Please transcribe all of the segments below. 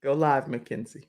Go live, Mackenzie.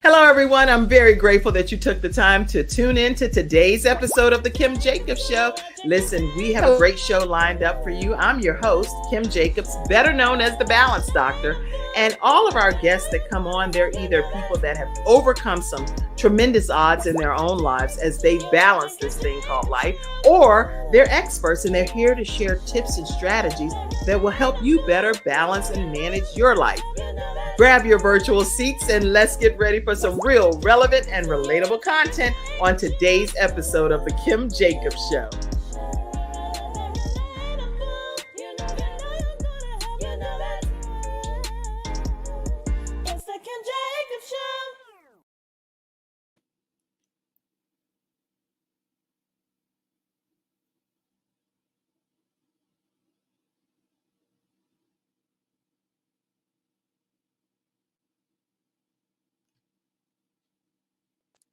Hello, everyone. I'm very grateful that you took the time to tune in to today's episode of The Kim Jacobs Show. Listen, we have a great show lined up for you. I'm your host, Kim Jacobs, better known as the Balance Doctor. And all of our guests that come on, they're either people that have overcome some tremendous odds in their own lives as they balance this thing called life, or they're experts and they're here to share tips and strategies that will help you better balance and manage your life. Grab your virtual seats and let's get ready for some real relevant and relatable content on today's episode of The Kim Jacobs Show.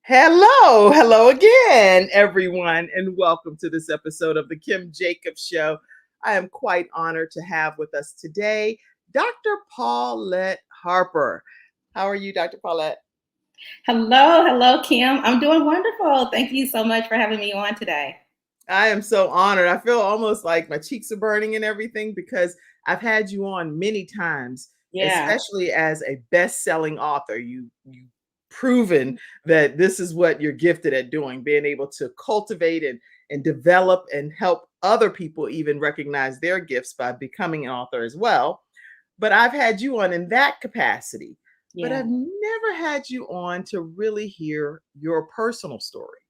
Hello again, everyone, and welcome to this episode of The Kim Jacobs Show. I am quite honored to have with us today Dr. Paulette Harper. How are you, Dr. Paulette? Hello, Kim. I'm doing wonderful. Thank you so much for having me on today. I am so honored. I feel almost like my cheeks are burning and everything because I've had you on many times, especially as a best-selling author. You've proven that this is what you're gifted at doing, being able to cultivate and develop and help other people even recognize their gifts by becoming an author as well. But I've had you on in that capacity, but I've never had you on to really hear your personal story.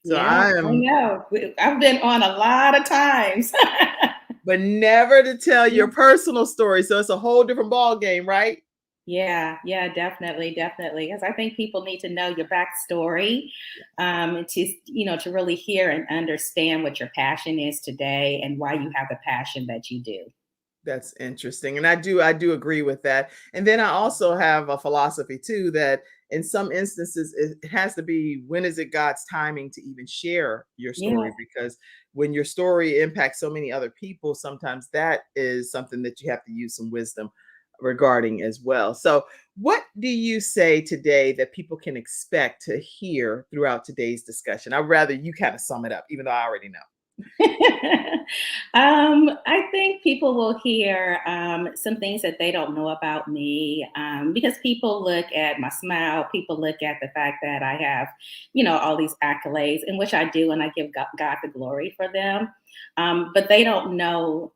So I know. I've been on a lot of times. But never to tell your personal story. So it's a whole different ball game, right? Yeah, definitely. Because I think people need to know your backstory, to really hear and understand what your passion is today and why you have the passion that you do. That's interesting. And I do agree with that. And then I also have a philosophy too, that in some instances, it has to be, when is it God's timing to even share your story? Because when your story impacts so many other people, sometimes that is something that you have to use some wisdom regarding as well. So what do you say today that people can expect to hear throughout today's discussion? I'd rather you kind of sum it up, even though I already know. I think people will hear some things that they don't know about me, because people look at my smile, people look at the fact that I have, all these accolades, in which I do, and I give God the glory for them. But they don't know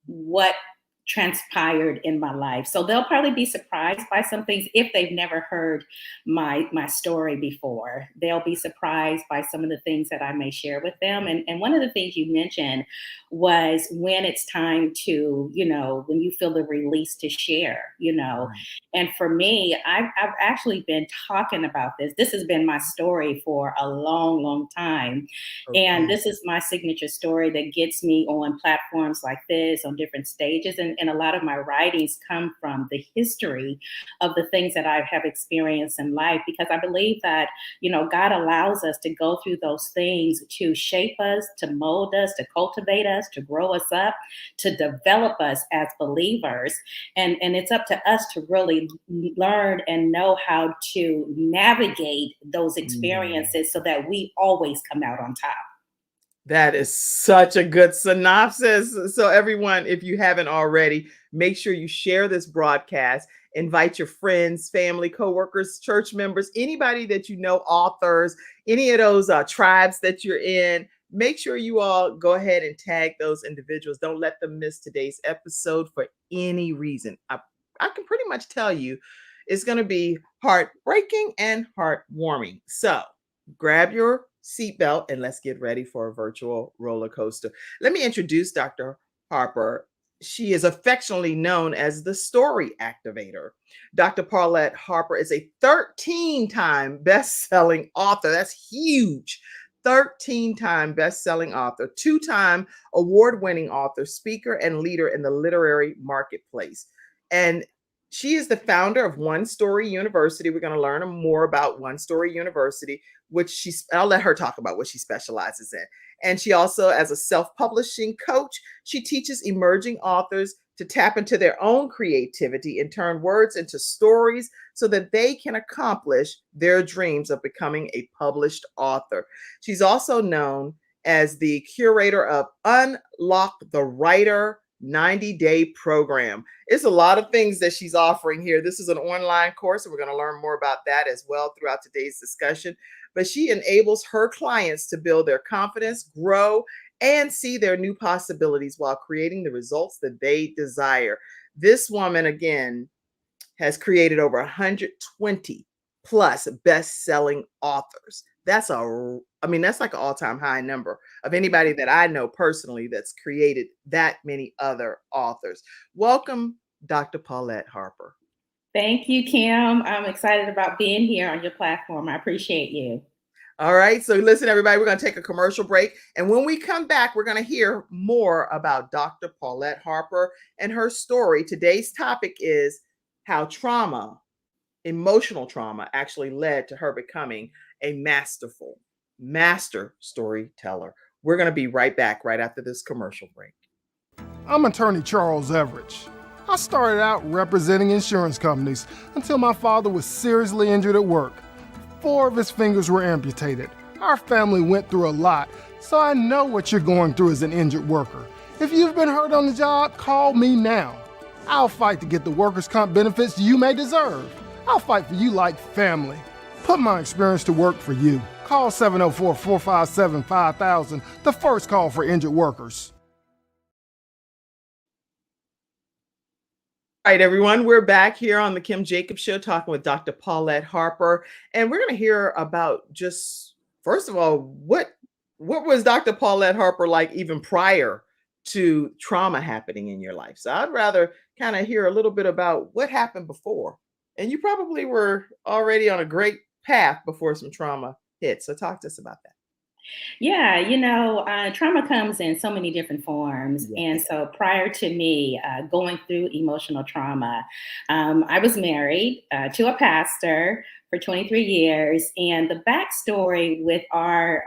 what transpired in my life. So they'll probably be surprised by some things if they've never heard my story before. They'll be surprised by some of the things that I may share with them. And one of the things you mentioned was when it's time to, when you feel the release to share, And for me, I've actually been talking about this. This has been my story for a long, long time. Okay. And this is my signature story that gets me on platforms like this, on different stages. And a lot of my writings come from the history of the things that I have experienced in life, because I believe that, God allows us to go through those things to shape us, to mold us, to cultivate us, to grow us up, to develop us as believers. And it's up to us to really learn and know how to navigate those experiences so that we always come out on top. That is such a good synopsis. So everyone, if you haven't already, make sure you share this broadcast, invite your friends, family, coworkers, church members, anybody that you know, authors, any of those tribes that you're in. Make sure you all go ahead and tag those individuals. Don't let them miss today's episode for any reason. I can pretty much tell you it's going to be heartbreaking and heartwarming. So grab your seatbelt and let's get ready for a virtual roller coaster. Let me introduce Dr. Harper. She is affectionately known as the Story Activator. Dr. Paulette Harper is a 13-time best-selling author. That's huge. 13-time best-selling author, 2-time award-winning author, speaker, and leader in the literary marketplace. And She is the founder of One Story University. We're going to learn more about One Story University, I'll let her talk about what she specializes in. And she also, as a self-publishing coach, she teaches emerging authors to tap into their own creativity and turn words into stories so that they can accomplish their dreams of becoming a published author. She's also known as the curator of Unlock the Writer 90-day program. It's a lot of things that she's offering here. This is an online course, and we're going to learn more about that as well throughout today's discussion. But she enables her clients to build their confidence, grow, and see their new possibilities while creating the results that they desire. This woman, again, has created over 120 plus best-selling authors. That's like an all-time high number of anybody that I know personally that's created that many other authors. Welcome, Dr. Paulette Harper. Thank you, Kim. I'm excited about being here on your platform. I appreciate you. All right. So listen, everybody, we're going to take a commercial break. And when we come back, we're going to hear more about Dr. Paulette Harper and her story. Today's topic is how emotional trauma actually led to her becoming a master storyteller. We're going to be right back right after this commercial break. I'm attorney Charles Everidge. I started out representing insurance companies until my father was seriously injured at work. 4 of his fingers were amputated. Our family went through a lot, so I know what you're going through as an injured worker. If you've been hurt on the job, call me now. I'll fight to get the workers' comp benefits you may deserve. I'll fight for you like family. Put my experience to work for you. Call 704-457-5000, the first call for injured workers. All right, everyone, we're back here on the Kim Jacobs Show talking with Dr. Paulette Harper, and we're going to hear about just, first of all, what was Dr. Paulette Harper like even prior to trauma happening in your life? So I'd rather kind of hear a little bit about what happened before. And you probably were already on a great path before some trauma hit. So talk to us about that. Yeah, trauma comes in so many different forms. Yes. And so prior to me going through emotional trauma, I was married to a pastor for 23 years. And the backstory with our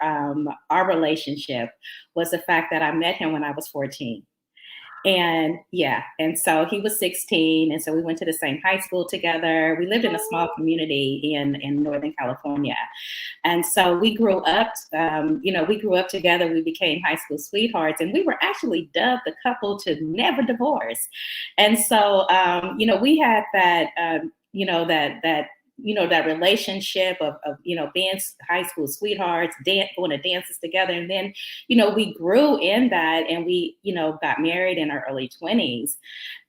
relationship was the fact that I met him when I was 14. And so he was 16. And so we went to the same high school together. We lived in a small community in Northern California. And so we grew up, together. We became high school sweethearts, and we were actually dubbed the couple to never divorce. And so, we had that relationship of being high school sweethearts, going to dances together. And then, we grew in that, and we, got married in our early 20s.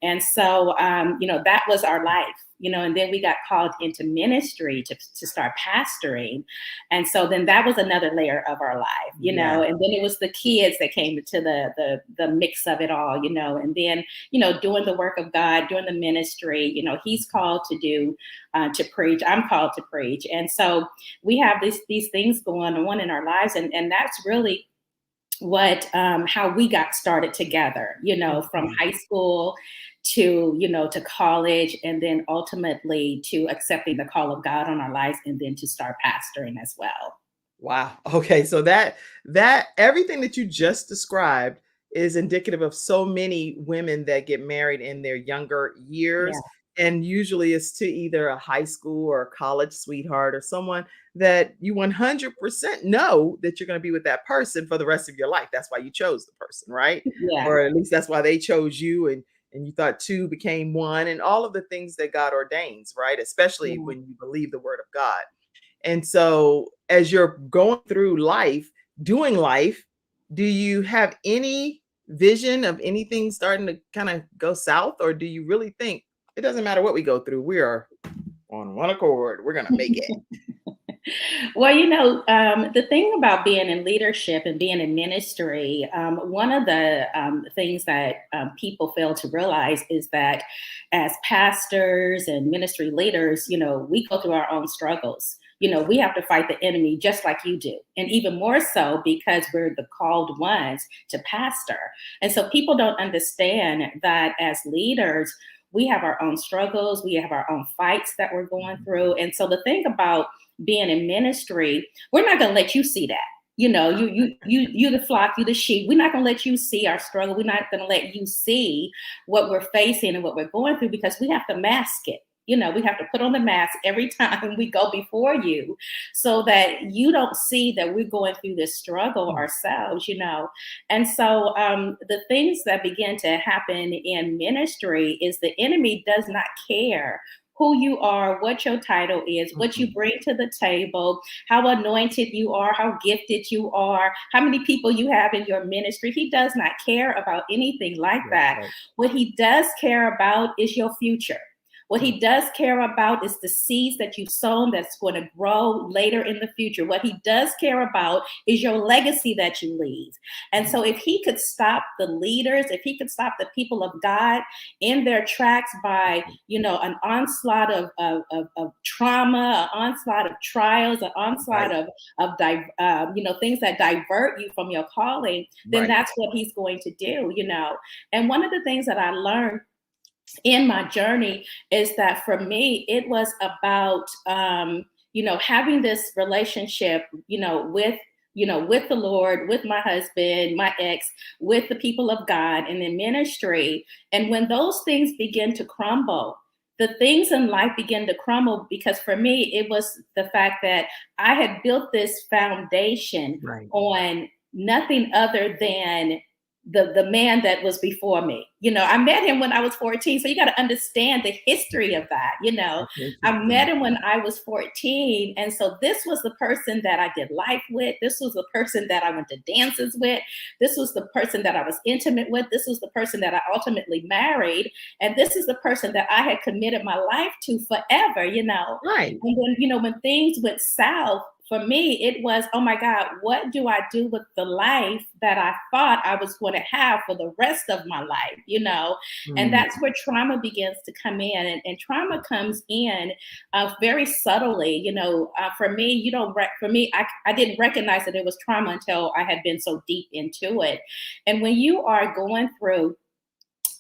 And so, that was our life, and then we got called into ministry to start pastoring. And so then that was another layer of our life, and then it was the kids that came into the mix of it all, and then, doing the work of God, doing the ministry, he's called to do, to preach. I'm called to preach. And so we have these things going on in our lives. And that's really what how we got started together, from high school to college, and then ultimately to accepting the call of God on our lives, and then to start pastoring as well. Wow. Okay. So that everything that you just described is indicative of so many women that get married in their younger years. Yeah. And usually it's to either a high school or a college sweetheart or someone that you 100% know that you're going to be with that person for the rest of your life. That's why you chose the person, right? Yeah. Or at least that's why they chose you, and you thought 2 became 1, and all of the things that God ordains, right? Especially when you believe the word of God. And so as you're going through life, doing life, do you have any vision of anything starting to kind of go south? Or do you really think it doesn't matter what we go through, we are on one accord, we're going to make it? Well, the thing about being in leadership and being in ministry, one of the things that people fail to realize is that as pastors and ministry leaders, we go through our own struggles. We have to fight the enemy just like you do. And even more so because we're the called ones to pastor. And so people don't understand that as leaders, we have our own struggles, we have our own fights that we're going through. And so the thing about being in ministry, we're not going to let you see that. You know, you the flock, you the sheep. We're not going to let you see our struggle. We're not going to let you see what we're facing and what we're going through, because we have to mask it. You know, we have to put on the mask every time we go before you, so that you don't see that we're going through this struggle ourselves, you know. And so the things that begin to happen in ministry is the enemy does not care who you are, what your title is, what you bring to the table, how anointed you are, how gifted you are, how many people you have in your ministry. He does not care about anything like that. Right. What he does care about is your future. What he does care about is the seeds that you've sown that's going to grow later in the future. What he does care about is your legacy that you leave. And so if he could stop the leaders, if he could stop the people of God in their tracks by, you know, an onslaught of trauma, an onslaught of trials, an onslaught of you know, things that divert you from your calling, then that's what he's going to do, you know. And one of the things that I learned in my journey is that for me, it was about, you know, having this relationship, you know, with the Lord, with my husband, my ex, with the people of God and in ministry. And when those things begin to crumble, the things in life begin to crumble, because for me, it was the fact that I had built this foundation on nothing other than the man that was before me. You know, I met him when I was 14. So you got to understand the history of that. You know, I met him when I was 14. And so this was the person that I did life with. This was the person that I went to dances with. This was the person that I was intimate with. This was the person that I ultimately married. And this is the person that I had committed my life to forever, you know. Right. And when, you know, when things went south, for me, it was, oh my God, what do I do with the life that I thought I was going to have for the rest of my life, you know? And that's where trauma begins to come in. And trauma comes in very subtly, you know. For me, I didn't recognize that it was trauma until I had been so deep into it. And when you are going through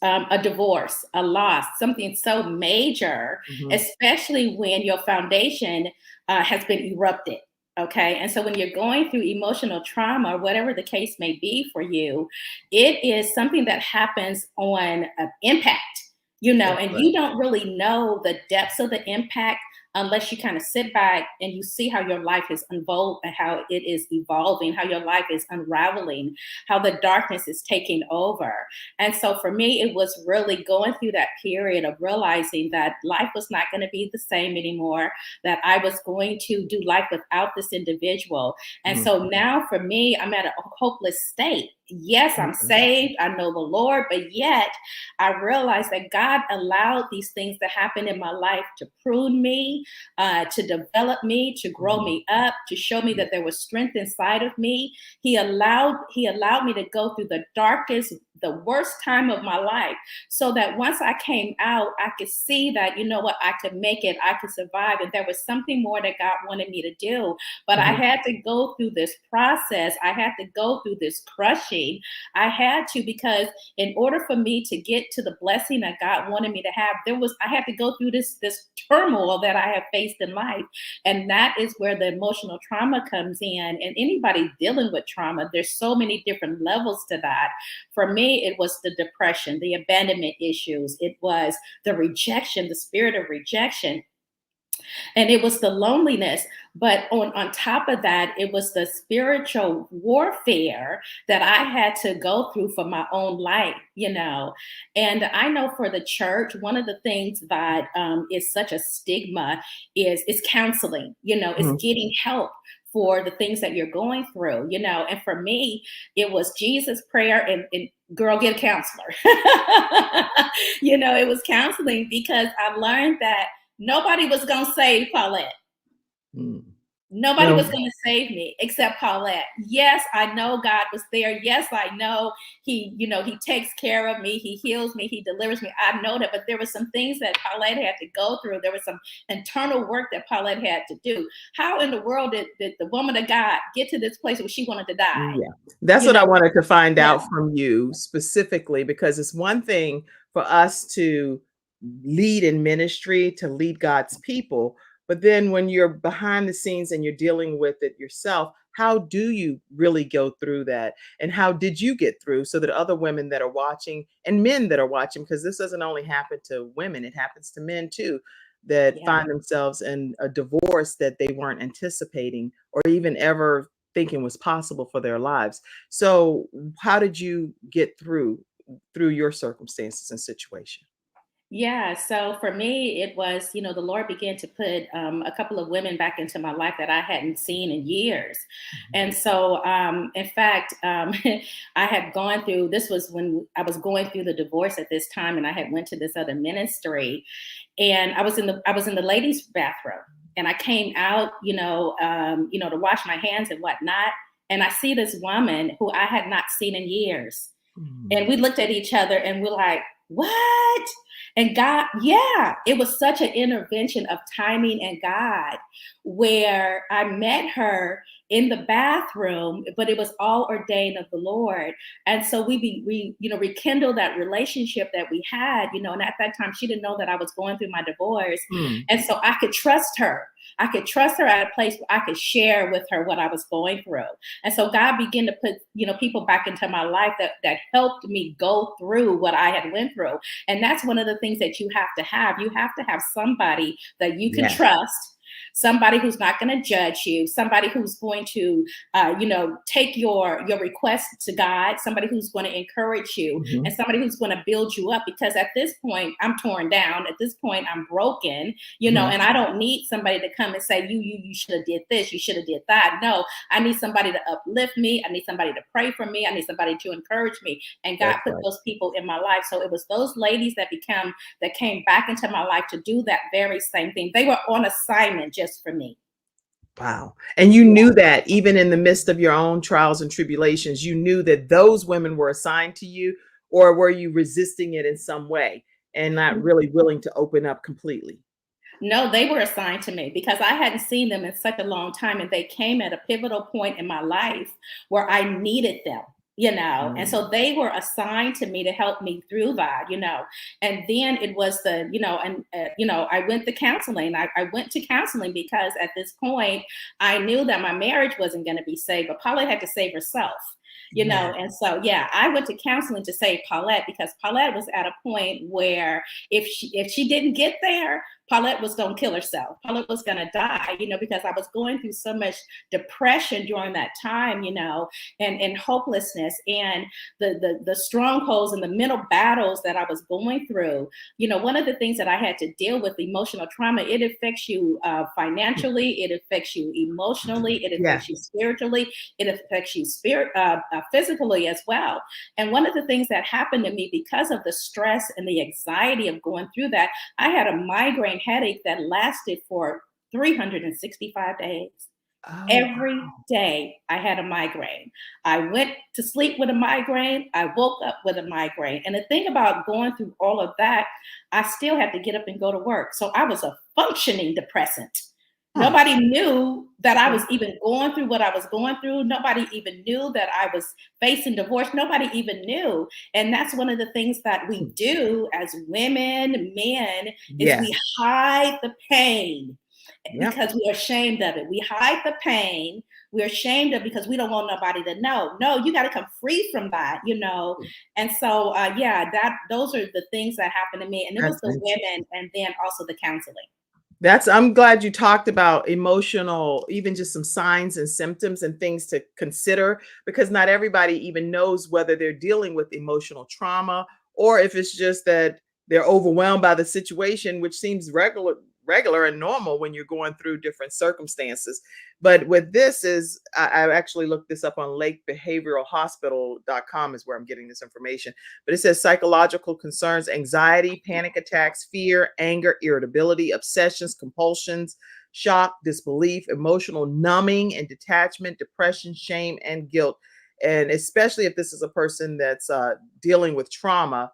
a divorce, a loss, something so major, especially when your foundation has been erupted. Okay. And so when you're going through emotional trauma, whatever the case may be for you, it is something that happens on impact, you know, and you don't really know the depths of the impact unless you kind of sit back and you see how your life is unfolding, and how it is evolving, how your life is unraveling, how the darkness is taking over. And so for me, it was really going through that period of realizing that life was not going to be the same anymore, that I was going to do life without this individual. And so now for me, I'm at a hopeless state. Yes, I'm saved. I know the Lord, but yet I realized that God allowed these things to happen in my life to prune me, to develop me, to grow me up, to show me that there was strength inside of me. He allowed me to go through the darkest, the worst time of my life, so that once I came out, I could see that, you know what, I could make it, I could survive. And there was something more that God wanted me to do. But I had to go through this process. I had to go through this crushing. I had to, because in order for me to get to the blessing that God wanted me to have, I had to go through this turmoil that I have faced in life. And that is where the emotional trauma comes in. And anybody dealing with trauma, there's so many different levels to that. For me, it was the depression, the abandonment issues. It was the rejection, the spirit of rejection. And it was the loneliness. But on top of that, it was the spiritual warfare that I had to go through for my own life, you know. And I know for the church, one of the things that is such a stigma is counseling, you know, is getting help for the things that you're going through, you know. And for me, it was Jesus, prayer, and girl, get a counselor. You know, it was counseling, because I learned that nobody was going to save Paulette. Nobody was going to save me except Paulette. Yes, I know God was there. Yes, I know he takes care of me. He heals me. He delivers me. I know that. But there were some things that Paulette had to go through. There was some internal work that Paulette had to do. How in the world did the woman of God get to this place where she wanted to die? Yeah, that's what I wanted to find out from you specifically, because it's one thing for us to lead in ministry, to lead God's people. But then when you're behind the scenes and you're dealing with it yourself, how do you really go through that? And how did you get through, so that other women that are watching and men that are watching, because this doesn't only happen to women, it happens to men too, that Yeah. find themselves in a divorce that they weren't anticipating or even ever thinking was possible for their lives. So how did you get through your circumstances and situation? Yeah, so for me, it was, the Lord began to put a couple of women back into my life that I hadn't seen in years. And so, in fact, I had gone through, this was when I was going through the divorce at this time, and I had went to this other ministry, and I was in the ladies' bathroom, and I came out, to wash my hands and whatnot, and I see this woman who I had not seen in years. And Mhm. we looked at each other and we're like, what? And God, yeah, it was such an intervention of timing and God, where I met her in the bathroom, but it was all ordained of the Lord. And so we rekindled that relationship that we had, and at that time she didn't know that I was going through my divorce. Mm. And so I could trust her. I could trust her at a place where I could share with her what I was going through. And so God began to put, people back into my life that helped me go through what I had went through. And that's one of the things that you have to have. You have to have somebody that you can Yes. trust, somebody who's not going to judge you, somebody who's going to, take your request to God, somebody who's going to encourage you, Mhm. and somebody who's going to build you up. Because at this point, I'm torn down. At this point, I'm broken, Mhm. and I don't need somebody to come and say, you should have did this, you should have did that. No, I need somebody to uplift me. I need somebody to pray for me. I need somebody to encourage me. And God That's put right. those people in my life. So it was those ladies that came back into my life to do that very same thing. They were on assignment just for me. Wow. And you Yeah. knew that even in the midst of your own trials and tribulations, you knew that those women were assigned to you, or were you resisting it in some way and not really willing to open up completely? No, they were assigned to me because I hadn't seen them in such a long time, and they came at a pivotal point in my life where I needed them. And Mm. so they were assigned to me to help me through that. And then it was I went to counseling. I went to counseling because at this point I knew that my marriage wasn't going to be saved, but Paulette had to save herself. Yeah. And so, yeah, I went to counseling to save Paulette, because Paulette was at a point where if she didn't get there, Paulette was going to kill herself. Paulette was going to die, because I was going through so much depression during that time, and hopelessness, and the strongholds and the mental battles that I was going through. One of the things that I had to deal with, emotional trauma, it affects you financially, it affects you emotionally, it Yeah. affects you spiritually, it affects you physically as well. And one of the things that happened to me because of the stress and the anxiety of going through that, I had a migraine headache that lasted for 365 days. Oh, Every day I had a migraine. I went to sleep with a migraine. I woke up with a migraine. And the thing about going through all of that, I still had to get up and go to work. So I was a functioning depressant. wow. Nobody knew that I was even going through what I was going through. Nobody even knew that I was facing divorce. Nobody even knew. And that's one of the things that we do as women, men, is Yeah. we hide the pain Yep. because we are ashamed of it. We hide the pain. We're ashamed of it because we don't want nobody to know. No, you got to come free from that. And so, yeah, those are the things that happened to me. And it was That's the women, and then also the counseling. I'm glad you talked about emotional, even just some signs and symptoms and things to consider, because not everybody even knows whether they're dealing with emotional trauma or if it's just that they're overwhelmed by the situation, which seems regular and normal when you're going through different circumstances. But with this is I actually looked this up on lakebehavioralhospital.com is where I'm getting this information. But it says psychological concerns, anxiety, panic attacks, fear, anger, irritability, obsessions, compulsions, shock, disbelief, emotional numbing and detachment, depression, shame, and guilt. And especially if this is a person that's dealing with trauma,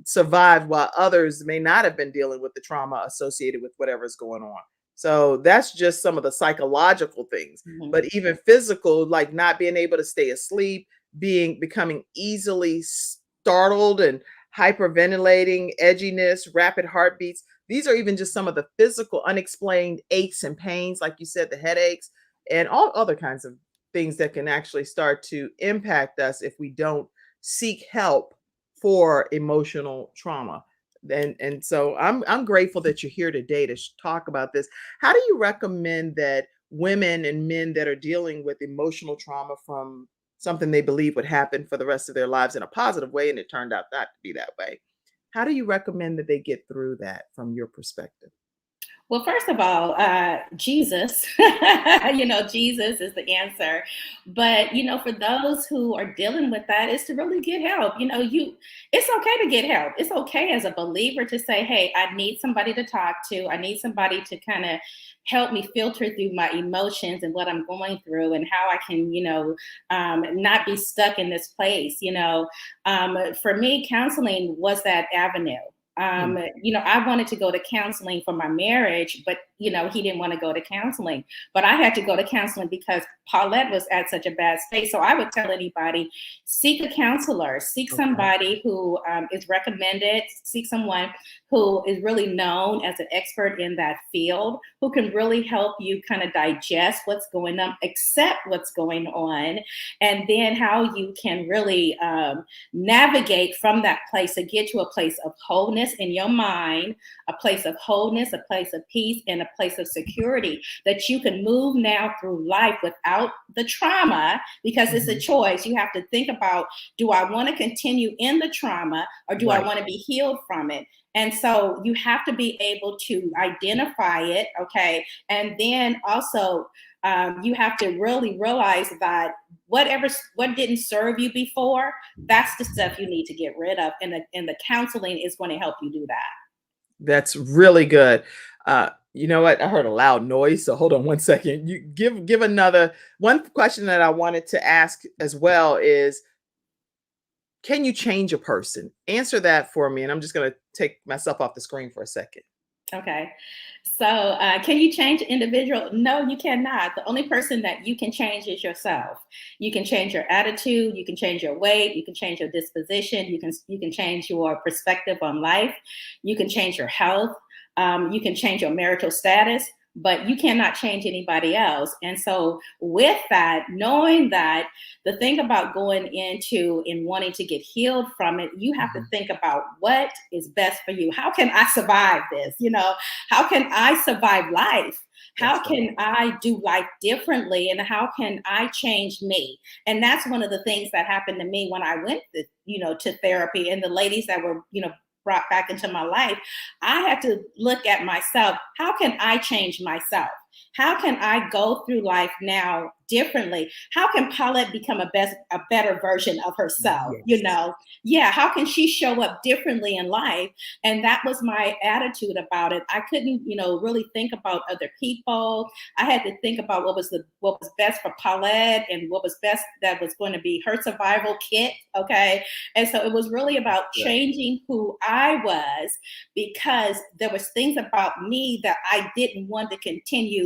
survived while others may not have been dealing with the trauma associated with whatever's going on. So that's just some of the psychological things. Mhm. But even physical, like not being able to stay asleep, becoming easily startled and hyperventilating, edginess, rapid heartbeats. These are even just some of the physical unexplained aches and pains, like you said, the headaches, and all other kinds of things that can actually start to impact us if we don't seek help for emotional trauma. And so I'm grateful that you're here today to talk about this. How do you recommend that women and men that are dealing with emotional trauma from something they believe would happen for the rest of their lives in a positive way, and it turned out not to be that way, how do you recommend that they get through that from your perspective? Well, first of all, Jesus, Jesus is the answer. But, for those who are dealing with that, is to really get help. It's okay to get help. It's okay as a believer to say, hey, I need somebody to talk to. I need somebody to kind of help me filter through my emotions and what I'm going through and how I can, not be stuck in this place. For me, counseling was that avenue. I wanted to go to counseling for my marriage, but he didn't want to go to counseling. But I had to go to counseling because Paulette was at such a bad state. So I would tell anybody, seek a counselor, seek somebody who is recommended, seek someone who is really known as an expert in that field, who can really help you kind of digest what's going on, accept what's going on, and then how you can really navigate from that place to get to a place of wholeness in your mind, a place of wholeness, a place of peace, and a place of security that you can move now through life without the trauma, because it's a choice. You have to think about, do I want to continue in the trauma, or do I want to be healed from it? And so you have to be able to identify it, okay? And then also you have to really realize that what didn't serve you before, that's the stuff you need to get rid of. And the counseling is going to help you do that. That's really good. You know what? I heard a loud noise, so hold on one second. You give another one question that I wanted to ask as well is, can you change a person? Answer that for me, and I'm just going to take myself off the screen for a second. Okay. So can you change an individual? No, you cannot. The only person that you can change is yourself. You can change your attitude. You can change your weight. You can change your disposition. You can change your perspective on life. You can change your health. You can change your marital status, but you cannot change anybody else. And so with that, knowing that, the thing about going into and wanting to get healed from it, you have to think about what is best for you. How can I survive this? How can I survive life? How can I do life differently? And how can I change me? And that's one of the things that happened to me when I went to therapy, and the ladies that were, brought back into my life, I had to look at myself. How can I change myself? How can I go through life now differently? How can Paulette become a better version of herself? How can she show up differently in life? And that was my attitude about it. I couldn't, really think about other people. I had to think about what was best for Paulette and what was best that was going to be her survival kit. Okay. And so it was really about changing who I was, because there was things about me that I didn't want to continue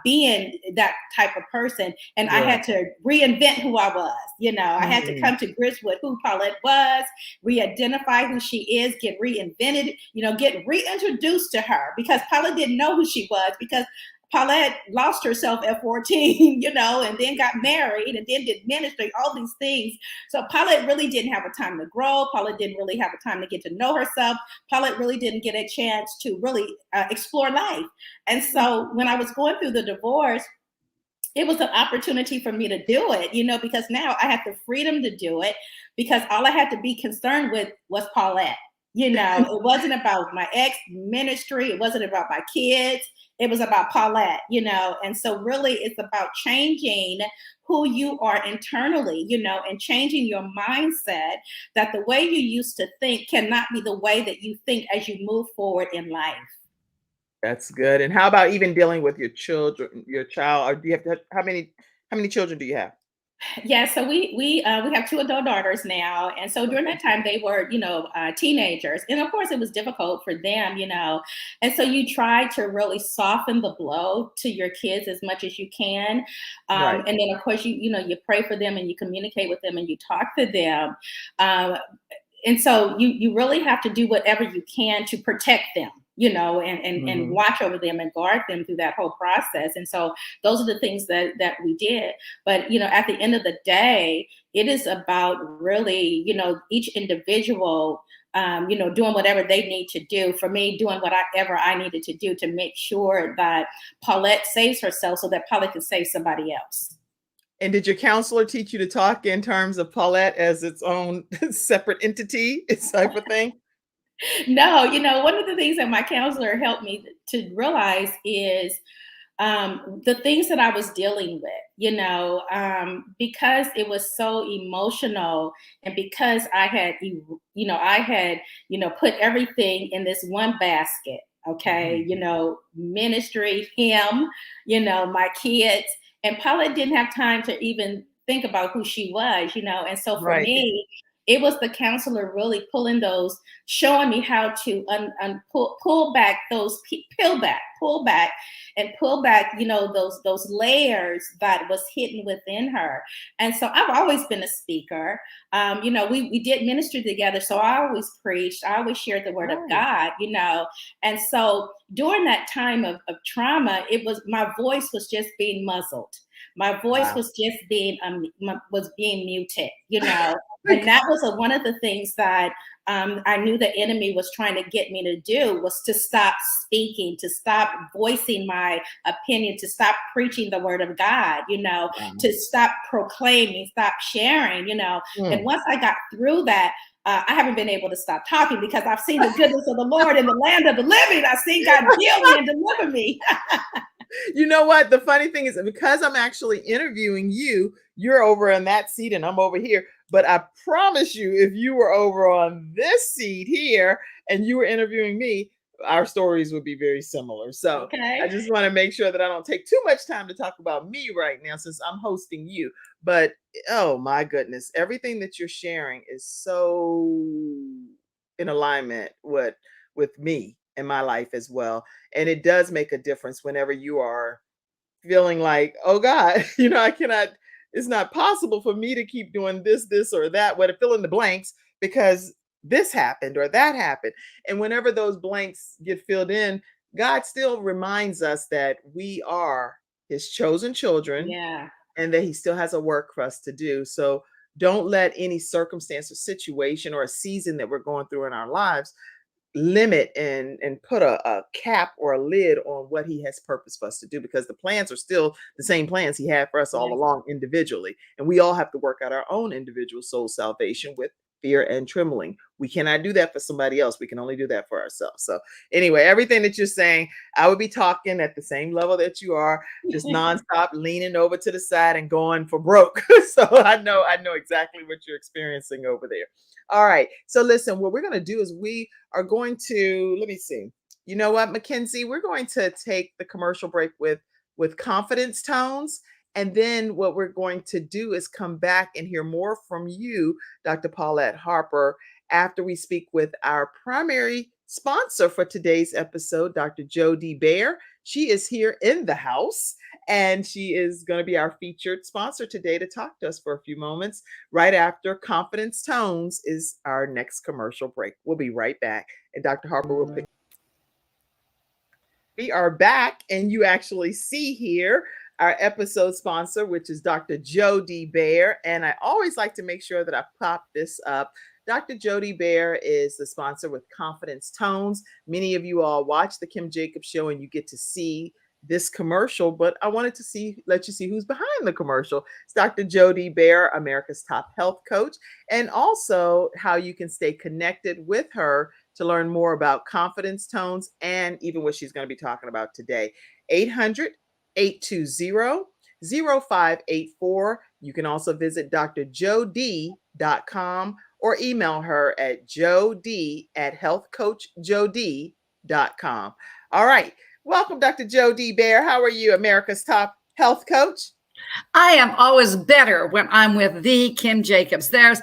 being that type of person. And I had to reinvent who I was. I had to come to grips with who Paulette was, re-identify who she is, get reinvented, get reintroduced to her, because Paulette didn't know who she was, because Paulette lost herself at 14, and then got married and then did ministry, all these things. So Paulette really didn't have a time to grow. Paulette didn't really have a time to get to know herself. Paulette really didn't get a chance to really explore life. And so when I was going through the divorce, it was an opportunity for me to do it, because now I had the freedom to do it, because all I had to be concerned with was Paulette. It wasn't about my ex ministry. It wasn't about my kids. It was about Paulette, and so really it's about changing who you are internally, and changing your mindset, that the way you used to think cannot be the way that you think as you move forward in life. That's good. And how about even dealing with your child? Or do you have how many children do you have? Yeah, so we have two adult daughters now, and so during that time they were, teenagers, and of course it was difficult for them, and so you try to really soften the blow to your kids as much as you can, and then of course you pray for them and you communicate with them and you talk to them. and so you really have to do whatever you can to protect them, and watch over them and guard them through that whole process. And so those are the things that we did. But, at the end of the day, it is about really, each individual, doing whatever they need to do. For me, doing whatever I needed to do to make sure that Paulette saves herself so that Paulette can save somebody else. And did your counselor teach you to talk in terms of Paulette as its own separate entity, type of thing? No, one of the things that my counselor helped me to realize is the things that I was dealing with, because it was so emotional, and because I had put everything in this one basket. Okay. Ministry, him, my kids, and Paulette didn't have time to even think about who she was, and so for me, it was the counselor really showing me how to pull back those, pull back, those layers that was hidden within her. And so I've always been a speaker. We did ministry together, so I always preached. I always shared the word of God, And so during that time of trauma, my voice was just being muzzled. My voice was just being muted, and that was one of the things that I knew the enemy was trying to get me to do, was to stop speaking, to stop voicing my opinion, to stop preaching the word of God, to stop proclaiming, stop sharing, And once I got through that, I haven't been able to stop talking, because I've seen the goodness of the Lord in the land of the living. I've seen God heal me and deliver me. You know what? The funny thing is, because I'm actually interviewing you, you're over in that seat and I'm over here. But I promise you, if you were over on this seat here and you were interviewing me, our stories would be very similar. So I just want to make sure that I don't take too much time to talk about me right now, since I'm hosting you. But oh my goodness, everything that you're sharing is so in alignment with me in my life as well. And it does make a difference whenever you are feeling like, oh God, I cannot, it's not possible for me to keep doing this or that, what, fill in the blanks, because this happened or that happened. And whenever those blanks get filled in, God still reminds us that we are his chosen children, and that he still has a work for us to do. So don't let any circumstance or situation or a season that we're going through in our lives limit and put a cap or a lid on what he has purpose for us to do, because the plans are still the same plans he had for us all along individually. And we all have to work out our own individual soul salvation with fear and trembling. We cannot do that for somebody else. We can only do that for ourselves. So anyway, everything that you're saying, I would be talking at the same level that you are, just nonstop leaning over to the side and going for broke. So I know exactly what you're experiencing over there. All right. So listen, what we're going to do is we are going to, let me see. You know what, Mackenzie, we're going to take the commercial break with confidence tones. And then what we're going to do is come back and hear more from you, Dr. Paulette Harper, after we speak with our primary sponsor for today's episode, Dr. Dee Baer. She is here in the house, and she is going to be our featured sponsor today to talk to us for a few moments. Right after Confidence Tones is our next commercial break. We'll be right back. And Dr. Harper will pick. We are back, and you actually see here our episode sponsor, which is Dr. Dee Baer. And I always like to make sure that I pop this up. Dr. Dee Baer is the sponsor with Confidence Tones. Many of you all watch the Kim Jacobs Show and you get to see this commercial, but I wanted to let you see who's behind the commercial. It's Dr. Dee Baer, America's top health coach, and also how you can stay connected with her to learn more about Confidence Tones and even what she's going to be talking about today. 800-820-0584. You can also visit drjodee.com or email her at jodee@healthcoachjodee.com. All right. Welcome, Dr. Dee Baer. How are you, America's top health coach? I am always better when I'm with the Kim Jacobs. There's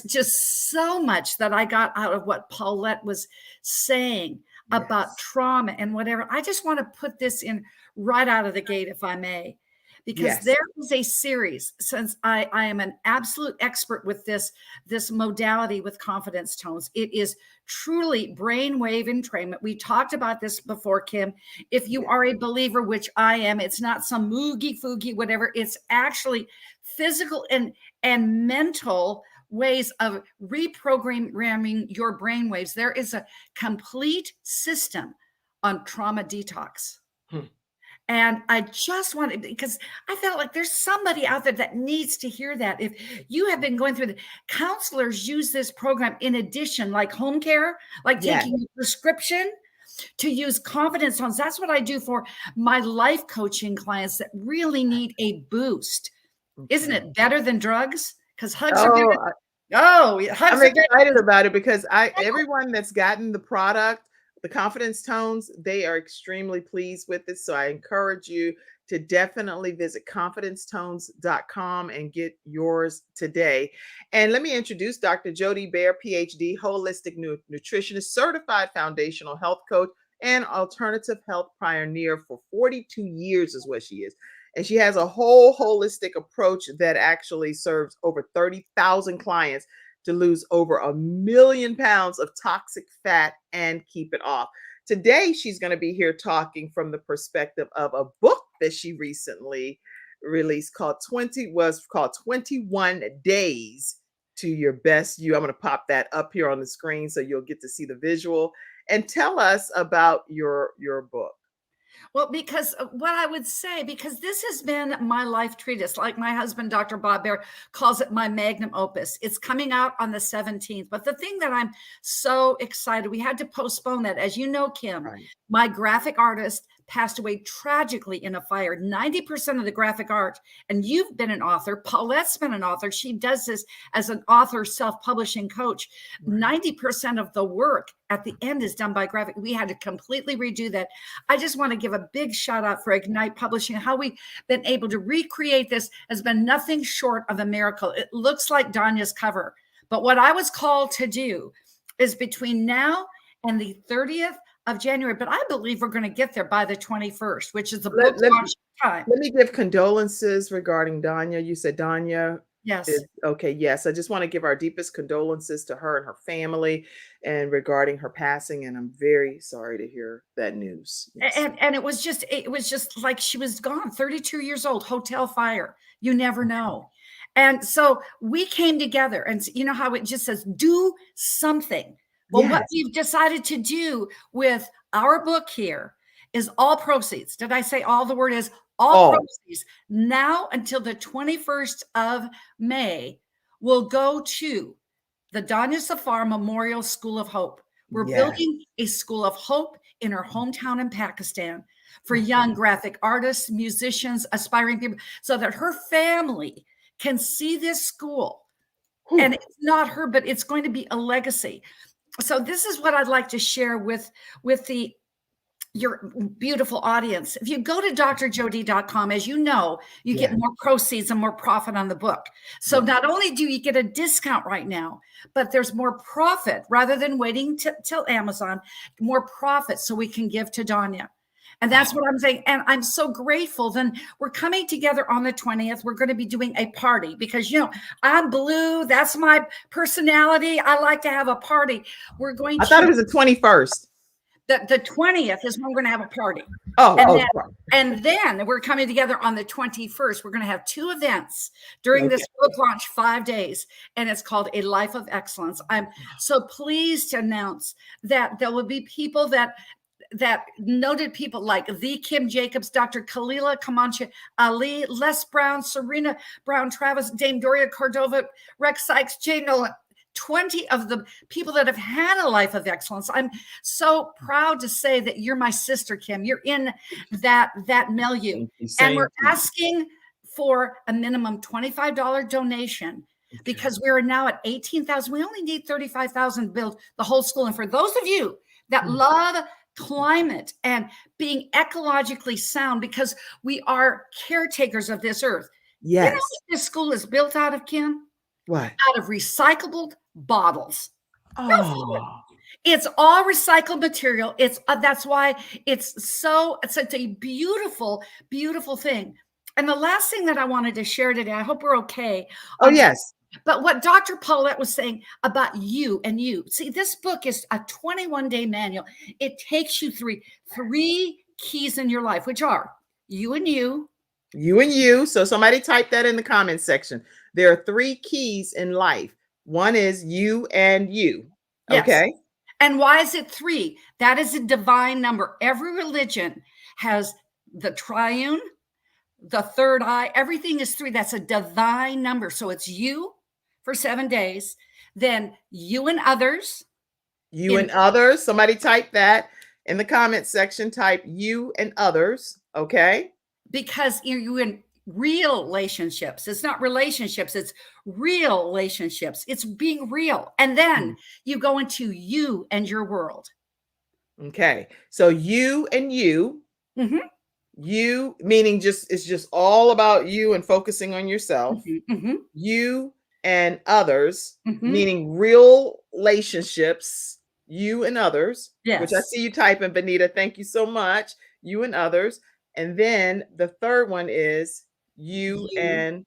just so much that I got out of what Paulette was saying about trauma and whatever. I just want to put this in right out of the gate, if I may, because Yes. there is a series, since I am an absolute expert with this modality with confidence tones. It is truly brainwave entrainment. We talked about this before, Kim. If you are a believer, which I am, it's not some moogie foogie, whatever. It's actually physical and mental ways of reprogramming your brainwaves. There is a complete system on trauma detox. And I just wanted, because I felt like there's somebody out there that needs to hear that. If you have been going through counselors use this program in addition, like home care, like taking a prescription, to use confidence tones. That's what I do for my life coaching clients that really need a boost. Isn't it better than drugs? Because hugs are better. I'm excited about it because everyone that's gotten the product, the confidence tones, they are extremely pleased with it. So I encourage you to definitely visit confidencetones.com and get yours today. And let me introduce Dr. Dee Baer, PhD, holistic nutritionist, certified foundational health coach, and alternative health pioneer for 42 years is what she is. And she has a whole holistic approach that actually serves over 30,000 clients to lose over 1 million pounds of toxic fat and keep it off. Today, she's going to be here talking from the perspective of a book that she recently released called 21 Days to Your Best You. I'm going to pop that up here on the screen so you'll get to see the visual. And tell us about your book. Well, because what I would say, because this has been my life treatise, like my husband, Dr. Bob Baer, calls it my magnum opus. It's coming out on the 17th. But the thing that I'm so excited, we had to postpone that. As you know, Kim, my graphic artist passed away tragically in a fire. 90% of the graphic art, and you've been an author, Paulette's been an author. She does this as an author self-publishing coach. 90% of the work at the end is done by graphic. We had to completely redo that. I just want to give a big shout out for Ignite Publishing. How we've been able to recreate this has been nothing short of a miracle. It looks like Donya's cover. But what I was called to do is between now and the 30th of January, but I believe we're going to get there by the 21st, which is the book launch time. Let me give condolences regarding Donya. You said Donya. Yes. Okay. Yes. I just want to give our deepest condolences to her and her family and regarding her passing. And I'm very sorry to hear that news. Yes. And it was just like she was gone, 32 years old, hotel fire. You never know. And so we came together, and you know how it just says, do something. Well, what we've decided to do with our book here is all proceeds. Did I say all? The word is all proceeds. Now until the 21st of May will go to the Donya Safar Memorial School of Hope. We're building a school of hope in her hometown in Pakistan for young graphic artists, musicians, aspiring people, so that her family can see this school. And it's not her, but it's going to be a legacy. So this is what I'd like to share with your beautiful audience. If you go to drjodie.com, as you know, you get more proceeds and more profit on the book. So not only do you get a discount right now, but there's more profit rather than waiting till Amazon, more profit so we can give to Donya. And that's what I'm saying. And I'm so grateful. Then we're coming together on the 20th. We're going to be doing a party because, you know, I'm blue. That's my personality. I like to have a party. We're going I thought it was the 21st. The 20th is when we're going to have a party. And then we're coming together on the 21st. We're going to have 2 events during this book launch, 5 days. And it's called A Life of Excellence. I'm so pleased to announce that there will be people that noted people like the Kim Jacobs, Dr. Khalila Kamancha Ali, Les Brown, Serena Brown Travis, Dame Doria Cordova, Rex Sykes, Jay Nolan, 20 of the people that have had a life of excellence. I'm so proud to say that you're my sister, Kim. You're in that milieu. And we're asking for a minimum $25 donation because we're now at 18,000. We only need 35,000 to build the whole school. And for those of you that love climate and being ecologically sound, because we are caretakers of this earth. You know what this school is built out of, Kim? What? Out of recycled bottles. It's all recycled material. It's that's why it's such a beautiful, beautiful thing. And the last thing that I wanted to share today, I hope we're okay. Oh, yes. But what Dr. Paulette was saying about you and you. See, this book is a 21-day manual. It takes you through three keys in your life, which are you and you. You and you. So somebody type that in the comment section. There are 3 keys in life. One is you and you. Yes. Okay. And why is it 3? That is a divine number. Every religion has the triune, the third eye. Everything is 3. That's a divine number. So it's you for 7 days, then you and others. You and others. Somebody type that in the comment section. Type you and others. Okay. Because you're in real relationships. It's not relationships. It's real relationships. It's being real. And then you go into you and your world. Okay. So you and you. Mm-hmm. You meaning it's just all about you and focusing on yourself. Mm-hmm. You and others, meaning real relationships, you and others, yes. Which I see you typing, Benita. Thank you so much. You and others. And then the third one is you and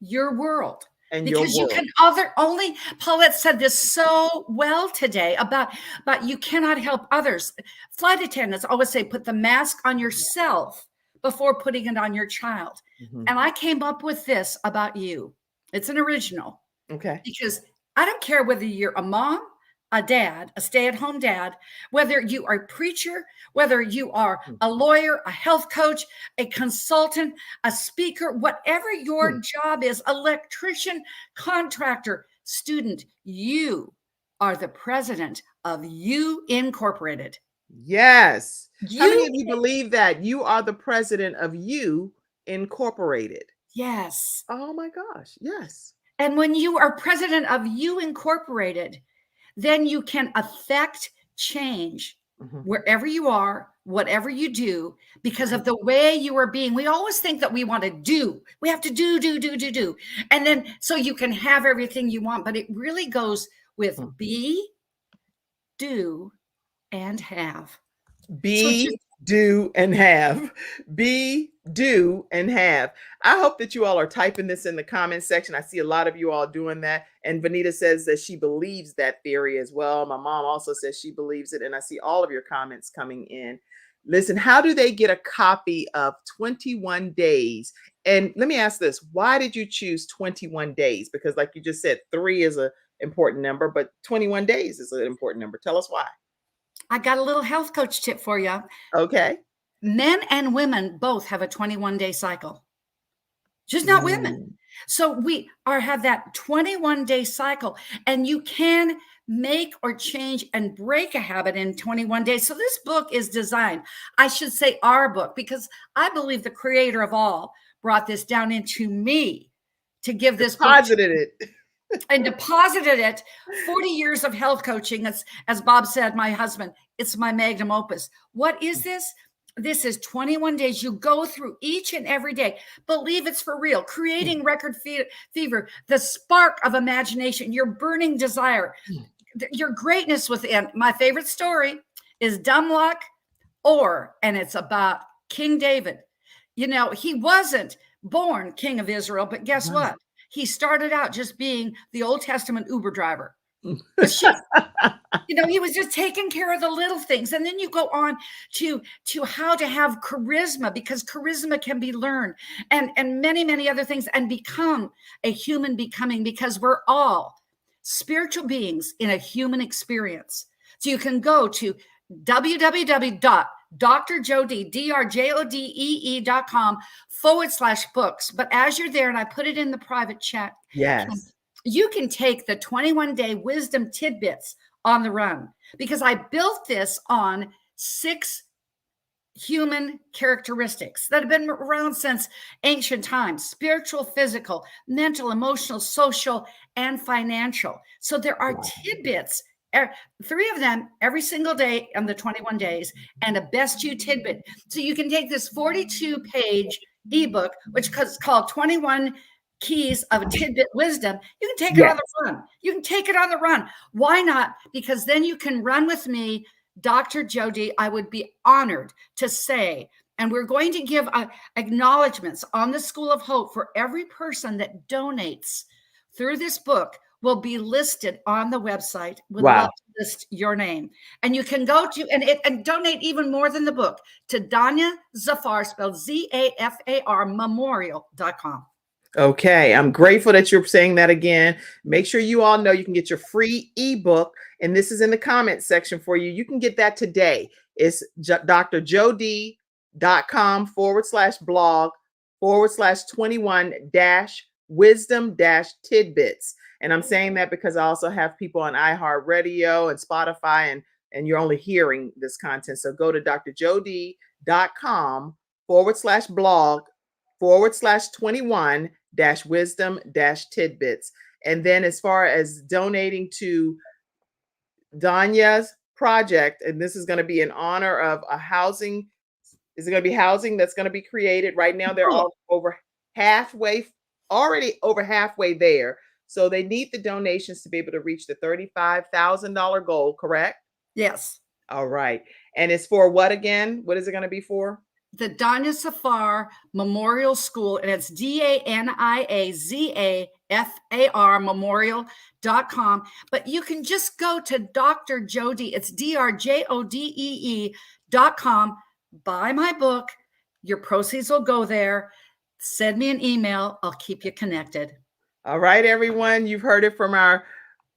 your world. And because your you world. can only Paulette said this so well today about you cannot help others. Flight attendants always say, put the mask on yourself before putting it on your child. And I came up with this about you. It's an original. Okay. Because I don't care whether you're a mom, a dad, a stay-at-home dad, whether you are a preacher, whether you are a lawyer, a health coach, a consultant, a speaker, whatever your job is, electrician, contractor, student, you are the president of You Incorporated. Yes. How many of you believe that you are the president of You Incorporated? Yes. Oh my gosh. Yes. And when you are president of You Incorporated, then you can affect change wherever you are, whatever you do, because of the way you are being. We always think that we want to do. We have to do. And then so you can have everything you want, but it really goes with be, do, and have. Be, do, and have. Be, do, and have. I hope that you all are typing this in the comment section. I see a lot of you all doing that. And Vanita says that she believes that theory as well. My mom also says she believes it. And I see all of your comments coming in. Listen, how do they get a copy of 21 Days? And let me ask this. Why did you choose 21 days? Because like you just said, 3 is an important number, but 21 days is an important number. Tell us why. I got a little health coach tip for you. Okay. Men and women both have a 21-day cycle. Just not women. So we have that 21-day cycle, and you can make or change and break a habit in 21 days. So this book is designed, I should say our book, because I believe the creator of all brought this down into me to give this deposited it. And deposited it. 40 years of health coaching. As Bob said, my husband, it's my magnum opus. What is this? This is 21 days. You go through each and every day. Believe it's for real. Creating record fever, the spark of imagination, your burning desire, your greatness within. My favorite story is Dumb Luck, and it's about King David. You know, he wasn't born king of Israel, but guess what? He started out just being the Old Testament Uber driver. You know, he was just taking care of the little things. And then you go on to how to have charisma, because charisma can be learned, and many, many other things, and become a human becoming, because we're all spiritual beings in a human experience. So you can go to drjodee.com/books. But as you're there, and I put it in the private chat, yes, you can take the 21-day wisdom tidbits on the run, because I built this on 6 human characteristics that have been around since ancient times: spiritual, physical, mental, emotional, social, and financial. So there are tidbits, 3 of them every single day on the 21 days, and a best you tidbit. So you can take this 42-page ebook, which is called 21 Keys of Tidbit Wisdom. You can take it on the run. You can take it on the run. Why not? Because then you can run with me, Dr. Jodee. I would be honored to say And we're going to give acknowledgments on the School of Hope for every person that donates through this book will be listed on the website. Would Wow. love to list your name. And you can go to and donate even more than the book to Danya Zafar, spelled Zafar, memorial.com. Okay, I'm grateful that you're saying that again. Make sure you all know you can get your free ebook, and this is in the comment section for you. You can get that today. It's drjodee.com/blog/21-wisdom-tidbits. And I'm saying that because I also have people on iHeartRadio and Spotify, and you're only hearing this content. So go to drjodee.com/blog/21-wisdom-tidbits. And then as far as donating to Danya's project, and this is going to be in honor of a housing, is it going to be housing that's going to be created? Right now, they're all already over halfway there. So they need the donations to be able to reach the $35,000 goal, correct? Yes. All right. And it's for what again? What is it going to be for? The Danya Zafar Memorial School, and it's DANIAZAFAR memorial.com. But you can just go to Dr. Jodee, it's DRJODEE.com. Buy my book. Your proceeds will go there. Send me an email. I'll keep you connected. All right, everyone. You've heard it from our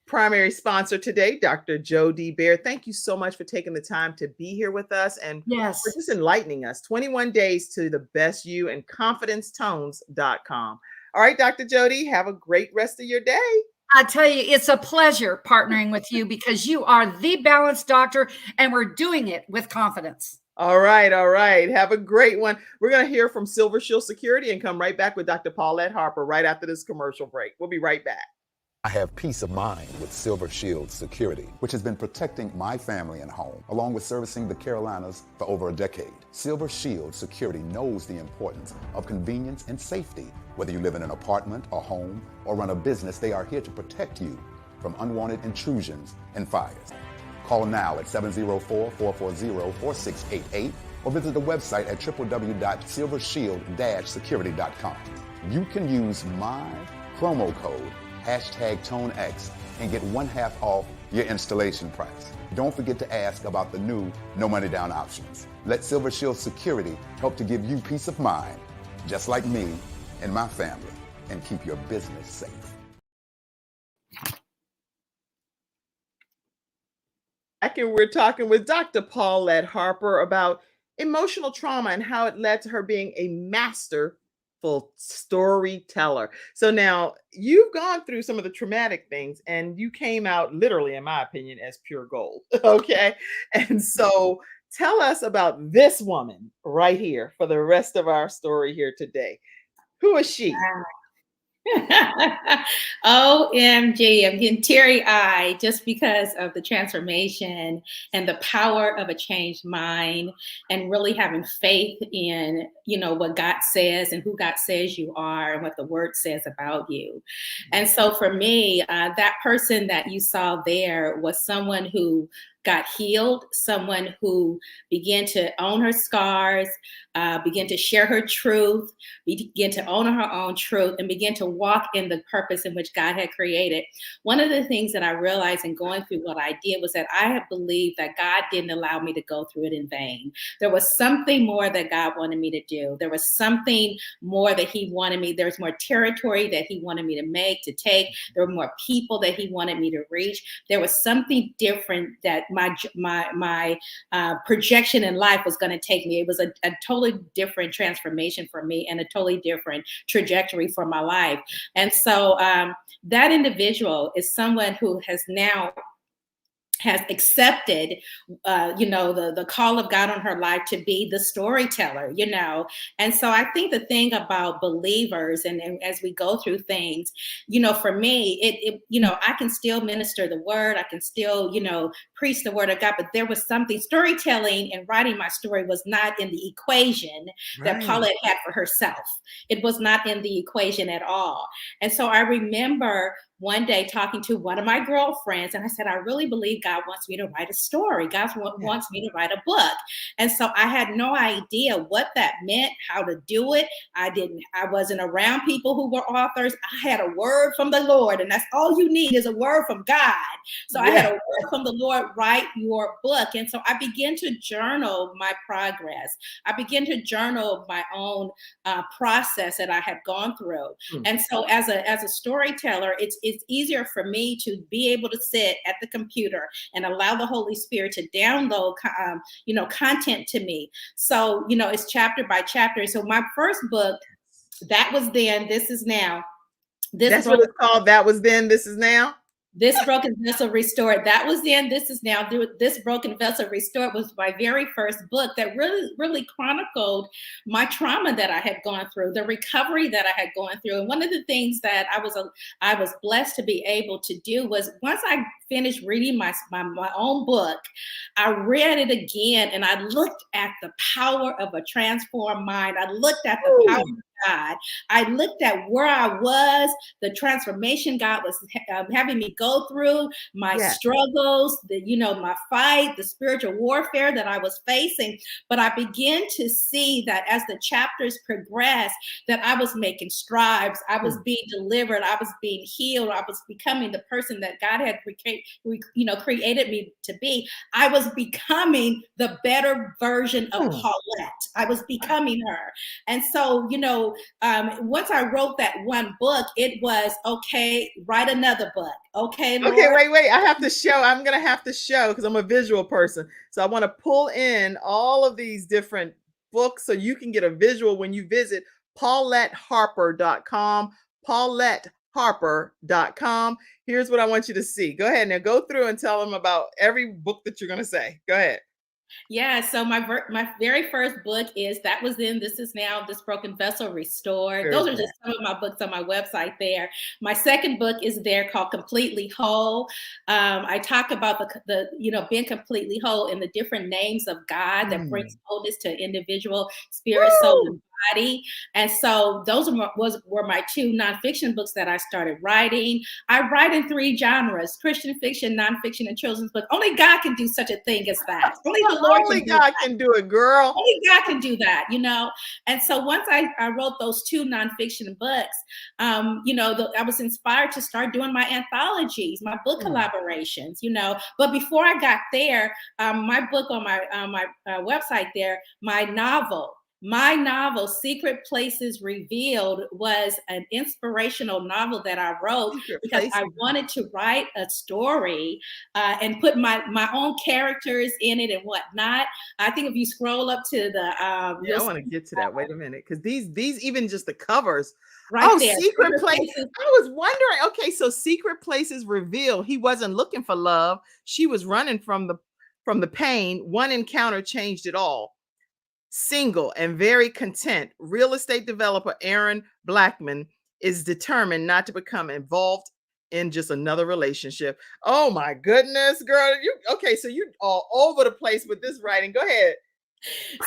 primary sponsor today, Dr. Dee Baer. Thank you so much for taking the time to be here with us and yes, for just enlightening us. 21 days to the best you and confidencetones.com. All right, Dr. Jodee, have a great rest of your day. I tell you, it's a pleasure partnering with you because you are the balanced doctor and we're doing it with confidence. All right. All right. Have a great one. We're going to hear from Silver Shield Security and come right back with Dr. Paulette Harper right after this commercial break. We'll be right back. I have peace of mind with Silver Shield Security, which has been protecting my family and home, along with servicing the Carolinas for over a decade. Silver Shield Security knows the importance of convenience and safety. Whether you live in an apartment, a home, or run a business, they are here to protect you from unwanted intrusions and fires. Call now at 704-440-4688 or visit the website at www.silvershield-security.com. You can use my promo code #ToneX and get 1/2 off your installation price. Don't forget to ask about the new no money down options. Let Silver Shield Security help to give you peace of mind, just like me and my family, and keep your business safe. Back and we're talking with Dr. Paulette Harper about emotional trauma and how it led to her being a masterful storyteller. So now you've gone through some of the traumatic things and you came out literally, in my opinion, as pure gold. Okay. And so tell us about this woman right here for the rest of our story here today. Who is she? OMG, I'm getting teary-eyed just because of the transformation and the power of a changed mind and really having faith in, what God says and who God says you are and what the word says about you. And so for me, that person that you saw there was someone who got healed, someone who began to own her scars, began to share her truth, began to own her own truth, and began to walk in the purpose in which God had created. One of the things that I realized in going through what I did was that I had believed that God didn't allow me to go through it in vain. There was something more that God wanted me to do. There was something more that he wanted me. There was more territory that he wanted me to take. There were more people that he wanted me to reach. There was something different that my projection in life was going to take me. It was a totally different transformation for me and a totally different trajectory for my life. And so that individual is someone who has accepted, the call of God on her life to be the storyteller, And so I think the thing about believers and as we go through things, for me, I can still minister the word. I can still, preach the word of God, but there was something, storytelling and writing my story was not in the equation that Paulette had for herself. It was not in the equation at all. And so I remember one day talking to one of my girlfriends, and I said, I really believe God wants me to write a story. God wants me to write a book. And so I had no idea what that meant, how to do it. I wasn't around people who were authors. I had a word from the Lord, and that's all you need is a word from God. So I had a word from the Lord, write your book. And so I began to journal my progress. I began to journal my own process that I had gone through. And so as a storyteller, it's easier for me to be able to sit at the computer and allow the Holy Spirit to download content to me. So, it's chapter by chapter. So my first book, That Was Then, This Is Now. That's what it's called. That Was Then, This Is Now. This Broken Vessel Restored. That Was Then, This Is Now. This Broken Vessel Restored was my very first book that really chronicled my trauma that I had gone through, the recovery that I had gone through. And one of the things that I was blessed to be able to do was, once I finished reading my own book, I read it again, and I looked at the power of a transformed mind. I looked at the power of God. I looked at where I was, the transformation God was having me go through, my struggles, my fight, the spiritual warfare that I was facing. But I began to see that as the chapters progressed, that I was making strides. I was being delivered. I was being healed. I was becoming the person that God had created me to be. I was becoming the better version of Paulette. I was becoming her. And so, once I wrote that one book, it was, okay, write another book. Okay, Lord. Okay, wait. I have to show. I'm going to have to show, because I'm a visual person. So I want to pull in all of these different books so you can get a visual when you visit PauletteHarper.com, PauletteHarper.com. Here's what I want you to see. Go ahead now. Go through and tell them about every book that you're going to say. Go ahead. Yeah, so my very first book is That Was Then, This Is Now, This Broken Vessel Restored. Those are just some of my books on my website there. My second book is there, called Completely Whole. I talk about the being completely whole and the different names of God that brings wholeness to individual spirit, soul, and body. And so those were my two nonfiction books that I started writing. I write in 3 genres: Christian fiction, nonfiction, and children's book. Only God can do such a thing as that. Only the Lord can do it, girl. Only God can do that, And so once I wrote those 2 nonfiction books, I was inspired to start doing my anthologies, my book collaborations, But before I got there, my book on my website there, my novel, Secret Places Revealed, was an inspirational novel that I wrote because I wanted to write a story and put my own characters in it and whatnot. I think if you scroll up to the I want to get to that. Wait a minute, because these even just the covers. There. Secret Places. I was wondering. Okay, so Secret Places Revealed. He wasn't looking for love. She was running from the pain. One encounter changed it all. Single and very content, real estate developer Aaron Blackman is determined not to become involved in just another relationship. Oh my goodness, girl. So you're all over the place with this writing. Go ahead.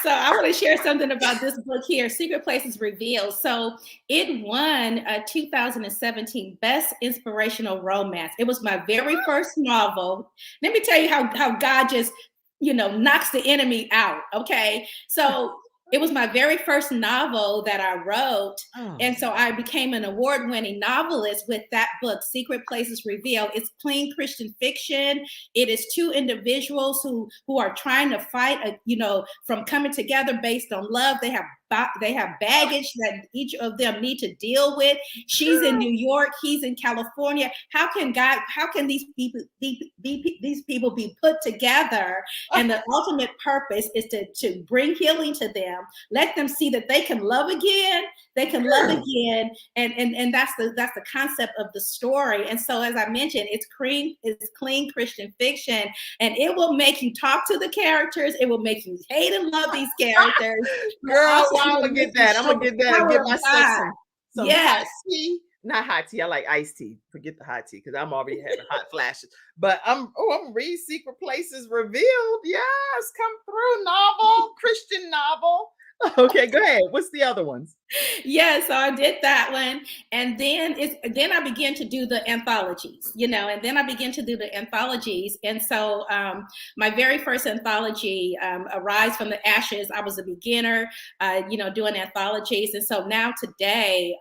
So I want to share something about this book here, Secret Places Revealed. So it won a 2017 Best Inspirational Romance. It was my very first novel. Let me tell you how God just knocks the enemy out. Okay. So it was my very first novel that I wrote. And so I became an award-winning novelist with that book, Secret Places Revealed. It's clean Christian fiction. It is 2 individuals who are trying to fight, from coming together based on love. They have baggage that each of them need to deal with. She's in New York, he's in California. How can these people be put together? And the ultimate purpose is to bring healing to them, let them see that they can love again. They can love again, and that's the concept of the story. And so, as I mentioned, it's clean Christian fiction, and it will make you talk to the characters. It will make you hate and love these characters. Girl, I'm gonna get that. I'm gonna get that and get myself some hot tea. Not hot tea. I like iced tea. Forget the hot tea because I'm already having hot flashes. But I'm read Secret Places Revealed. Yes, come through. Novel, Christian novel. Okay, go ahead. What's the other ones? Yeah, so I did that one, and then I began to do the anthologies, and then I began to do the anthologies, and so my very first anthology, Arise from the Ashes. I was a beginner, doing anthologies, and so now today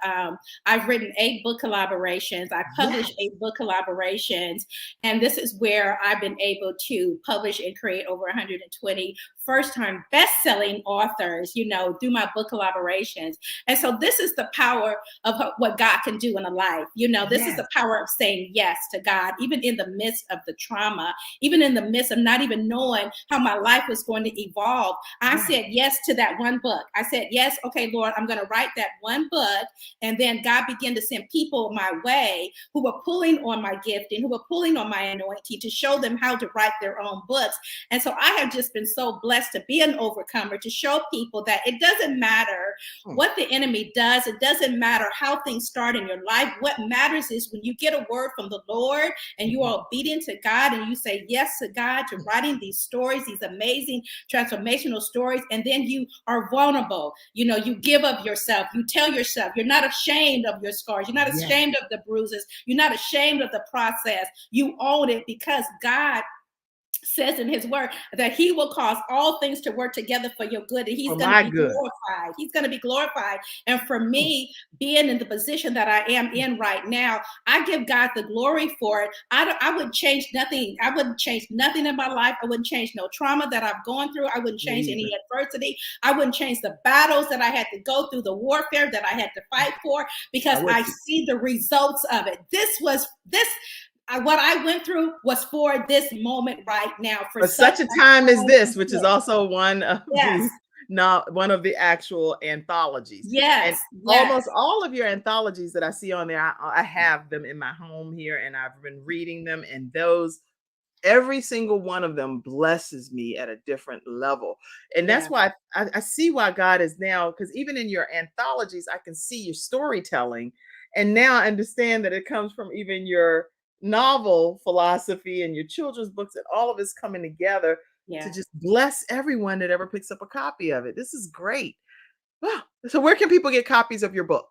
I've written 8 book collaborations. I published 8 book collaborations, and this is where I've been able to publish and create over 120 first-time best-selling authors, through my book collaborations. And so this is the power of what God can do in a life. This is the power of saying yes to God, even in the midst of the trauma, even in the midst of not even knowing how my life was going to evolve. I said yes to that one book. I said, yes, okay, Lord, I'm going to write that one book. And then God began to send people my way who were pulling on my gifting, who were pulling on my anointing to show them how to write their own books. And so I have just been so blessed to be an overcomer, to show people that it doesn't matter what the enemy does. It doesn't matter how things start in your life. What matters is when you get a word from the Lord and you are obedient to God and you say yes to God, to writing these stories, these amazing transformational stories, and then you are vulnerable. You give up yourself. You tell yourself you're not ashamed of your scars. You're not ashamed of the bruises. You're not ashamed of the process. You own it because God says in his word that he will cause all things to work together for your good, and he's going to be glorified. He's going to be glorified. And for me, being in the position that I am in right now, I give God the glory for it. I would change nothing. I wouldn't change nothing in my life. I wouldn't change no trauma that I've gone through. I wouldn't change any adversity. I wouldn't change the battles that I had to go through, the warfare that I had to fight for, because I see the results of it. What I went through was for this moment right now. For such a time as this, which is also one of one of the actual anthologies. And almost all of your anthologies that I see on there, I have them in my home here, and I've been reading them, and every single one of them blesses me at a different level. And that's why I see why God is now, because even in your anthologies, I can see your storytelling. And now I understand that it comes from even your novel philosophy and your children's books, and all of it's coming together to just bless everyone that ever picks up a copy of it. This is great. Wow. So where can people get copies of your book?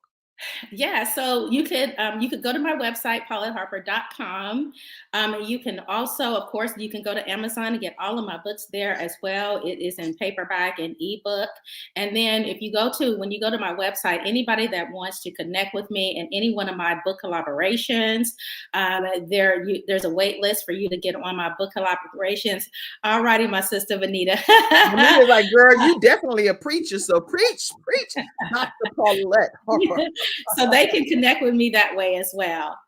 Yeah, so you could go to my website, pauletteharper.com. You can also, of course, you can go to Amazon and get all of my books there as well. It is in paperback and ebook. And then when you go to my website, anybody that wants to connect with me in any one of my book collaborations, there's a wait list for you to get on my book collaborations. All righty, my sister Vanita. Vanita's like, girl, you definitely a preacher, so preach, Dr. Paulette Harper. So they can connect with me that way as well.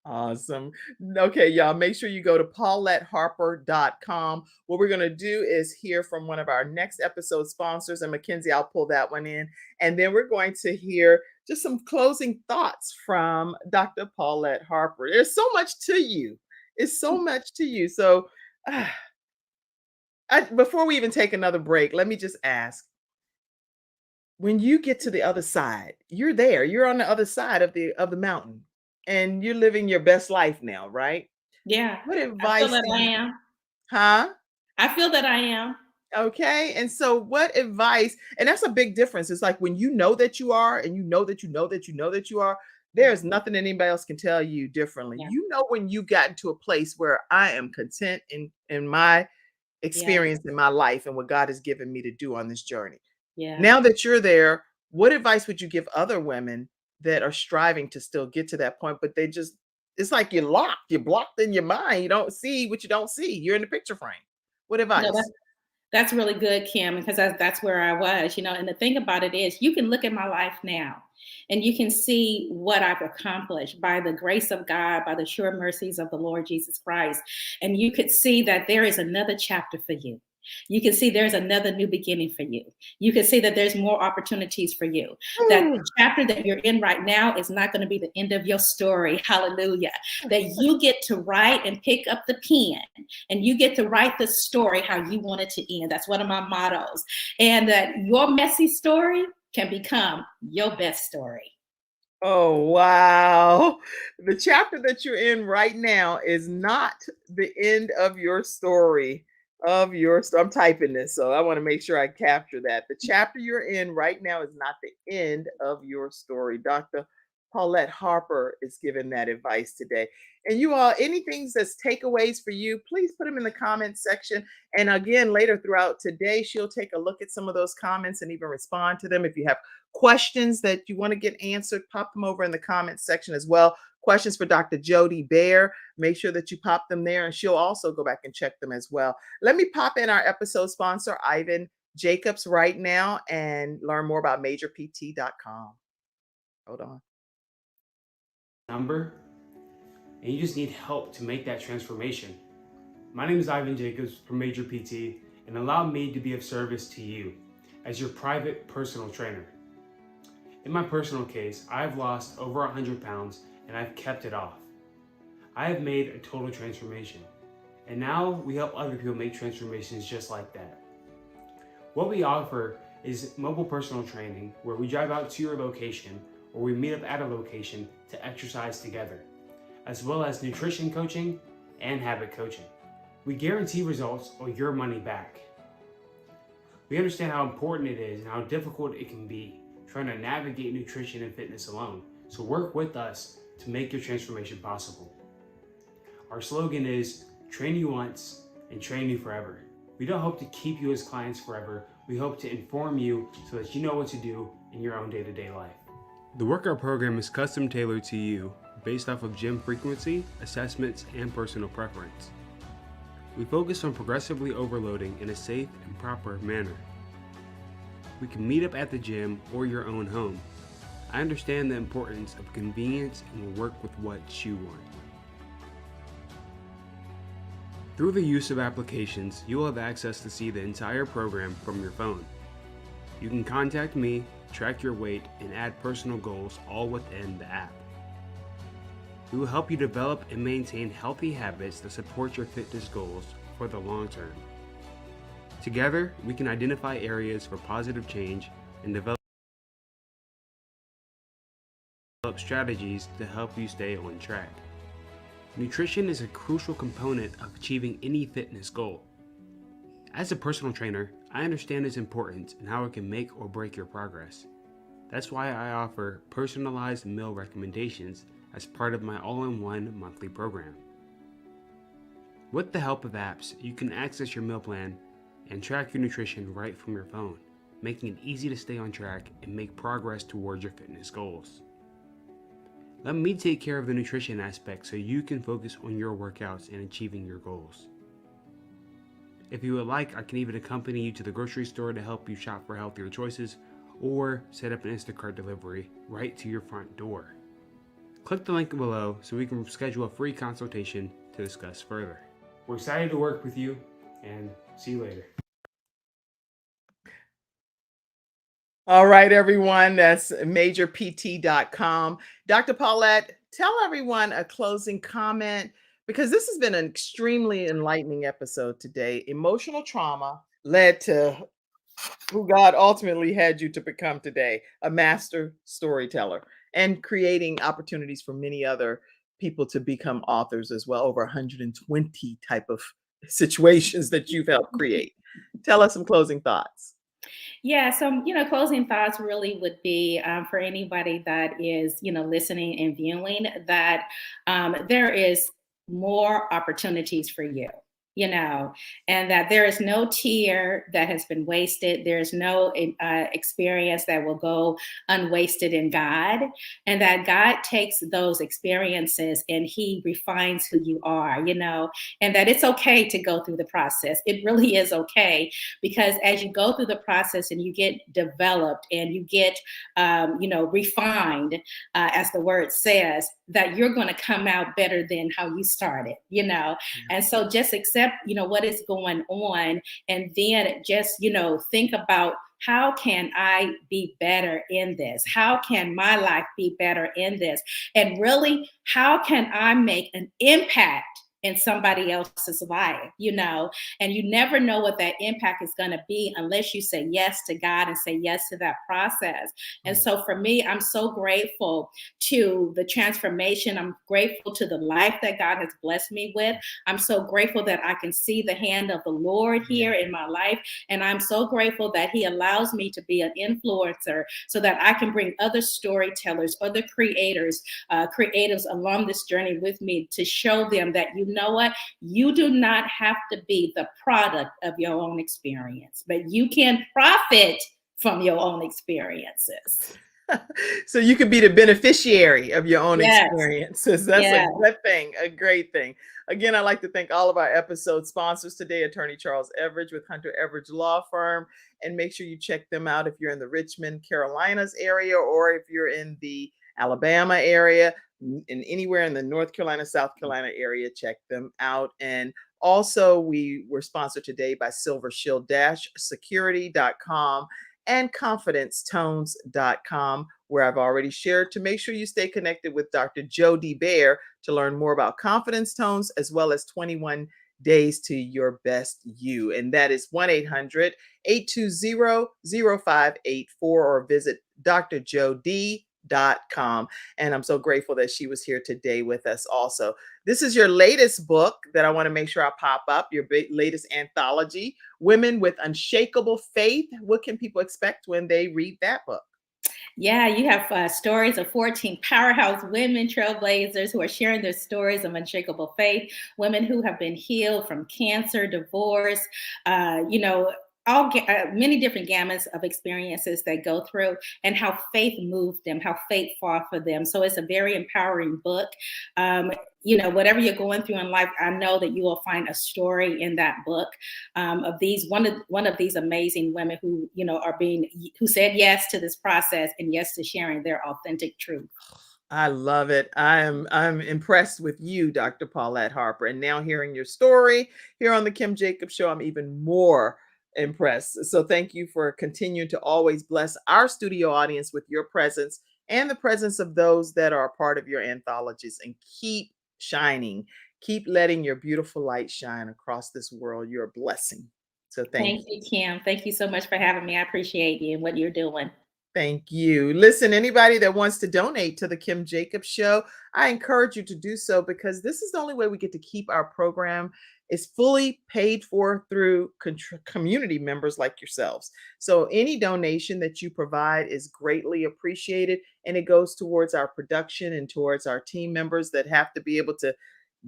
Awesome. Okay, y'all, make sure you go to pauletteharper.com. What we're going to do is hear from one of our next episode sponsors, and Mackenzie, I'll pull that one in. And then we're going to hear just some closing thoughts from Dr. Paulette Harper. There's so much to you. It's so much to you. So before we even take another break, let me just ask, when you get to the other side, you're there, you're on the other side of the mountain, and you're living your best life now, right? Yeah. What advice? I feel that I am. Huh? I feel that I am. Okay. And so what advice, and that's a big difference. It's like when you know that you are, and you know that you know that you know that you are, there's nothing anybody else can tell you differently. Yeah. You know, when you got into a place where I am content in my experience in my life and what God has given me to do on this journey. Yeah. Now that you're there, what advice would you give other women that are striving to still get to that point, but it's like you're blocked in your mind. You don't see what you don't see. You're in the picture frame. What advice? No, that's really good, Kim, because that's where I was, and the thing about it is you can look at my life now and you can see what I've accomplished by the grace of God, by the sure mercies of the Lord Jesus Christ. And you could see that there is another chapter for you. You can see there's another new beginning for you. You can see that there's more opportunities for you. That the chapter that you're in right now is not going to be the end of your story. Hallelujah. That you get to write and pick up the pen and you get to write the story how you want it to end. That's one of my mottos. And that your messy story can become your best story. Oh, wow. The chapter that you're in right now is not the end of your story. of your story. I'm typing this, so I want to make sure I capture that. The chapter you're in right now is not the end of your story. Dr. Paulette Harper is giving that advice today. And you all, anything that's takeaways for you, please put them in the comments section. And again, later throughout today, she'll take a look at some of those comments and even respond to them. If you have questions that you want to get answered, pop them over in the comments section as well. Questions for Dr. Dee Baer, make sure that you pop them there, and she'll also go back and check them as well. Let me pop in our episode sponsor, Ivan Jacobs, right now and learn more about majorpt.com. Hold on. Number, and you just need help to make that transformation. My name is Ivan Jacobs from Major PT, and allow me to be of service to you as your private personal trainer. In my personal case, I've lost over 100 pounds and I've kept it off. I have made a total transformation, and now we help other people make transformations just like that. What we offer is mobile personal training, where we drive out to your location or we meet up at a location to exercise together, as well as nutrition coaching and habit coaching. We guarantee results or your money back. We understand how important it is and how difficult it can be trying to navigate nutrition and fitness alone, so work with us to make your transformation possible. Our slogan is train you once and train you forever. We don't hope to keep you as clients forever. We hope to inform you so that you know what to do in your own day-to-day life. The workout program is custom tailored to you based off of gym frequency, assessments, and personal preference. We focus on progressively overloading in a safe and proper manner. We can meet up at the gym or your own home. I understand the importance of convenience and will work with what you want. Through the use of applications, you will have access to see the entire program from your phone. You can contact me, track your weight, and add personal goals all within the app. We will help you develop and maintain healthy habits that support your fitness goals for the long term. Together, we can identify areas for positive change and develop strategies to help you stay on track. Nutrition is a crucial component of achieving any fitness goal. As a personal trainer, I understand its importance and how it can make or break your progress. That's why I offer personalized meal recommendations as part of my all-in-one monthly program. With the help of apps, you can access your meal plan and track your nutrition right from your phone, making it easy to stay on track and make progress towards your fitness goals. Let me take care of the nutrition aspect so you can focus on your workouts and achieving your goals. If you would like, I can even accompany you to the grocery store to help you shop for healthier choices, or set up an Instacart delivery right to your front door. Click the link below so we can schedule a free consultation to discuss further. We're excited to work with you, and see you later. All right, everyone, that's majorpt.com. Dr. Paulette, tell everyone a closing comment, because this has been an extremely enlightening episode today. Emotional trauma led to who God ultimately had you to become today, a master storyteller, and creating opportunities for many other people to become authors as well, over 120 type of situations that you've helped create. Tell us some closing thoughts. Yeah, so, closing thoughts really would be for anybody that is, listening and viewing, that there is more opportunities for you. And that there is no tear that has been wasted. There's no experience that will go unwasted in God, and that God takes those experiences and he refines who you are, and that it's okay to go through the process. It really is okay, because as you go through the process and you get developed and you get, refined, as the word says, that you're going to come out better than how you started, and so just accept what is going on, and then just think about, how can I be better in this? How can my life be better in this? And really, how can I make an impact in somebody else's life, and you never know what that impact is going to be unless you say yes to God and say yes to that process. And so for me, I'm so grateful to the transformation. I'm grateful to the life that God has blessed me with. I'm so grateful that I can see the hand of the Lord here in my life. And I'm so grateful that He allows me to be an influencer so that I can bring other storytellers, other creators, creatives along this journey with me to show them that, you know what, you do not have to be the product of your own experience, but you can profit from your own experiences. So you could be the beneficiary of your own Yes. experiences. That's Yes. a good thing, a great thing. Again, I'd like to thank all of our episode sponsors today, Attorney Charles Everidge with Hunter Everidge Law Firm. And make sure you check them out if you're in the Richmond, Carolinas area, or if you're in the Alabama area, and anywhere in the North Carolina, South Carolina area, check them out. And also, we were sponsored today by SilverShield-Security.com and ConfidenceTones.com, where I've already shared to make sure you stay connected with Dr. Dee Baer to learn more about confidence tones, as well as 21 days to your best you. And that is 1-800-820-0584, or visit drjodee.com. And I'm so grateful that she was here today with us also. This is your latest book that I want to make sure I pop up, your latest anthology, Women with Unshakable Faith. What can people expect when they read that book? Yeah, you have stories of 14 powerhouse women, trailblazers, who are sharing their stories of unshakable faith, women who have been healed from cancer, divorce, many different gamuts of experiences they go through, and how faith moved them, how faith fought for them. So it's a very empowering book. Whatever you're going through in life, I know that you will find a story in that book of these one of these amazing women who who said yes to this process and yes to sharing their authentic truth. I love it. I'm impressed with you, Dr. Paulette Harper. And now hearing your story here on the Kim Jacobs Show, I'm even more impressed. So thank you for continuing to always bless our studio audience with your presence and the presence of those that are a part of your anthologies. And keep shining. Keep letting your beautiful light shine across this world. You're a blessing. So thank you. Thank you, Kim. Thank you so much for having me. I appreciate you and what you're doing. Thank you. Listen, anybody that wants to donate to the Kim Jacobs Show, I encourage you to do so, because this is the only way we get to keep our program is fully paid for through community members like yourselves. So any donation that you provide is greatly appreciated, and it goes towards our production and towards our team members that have to be able to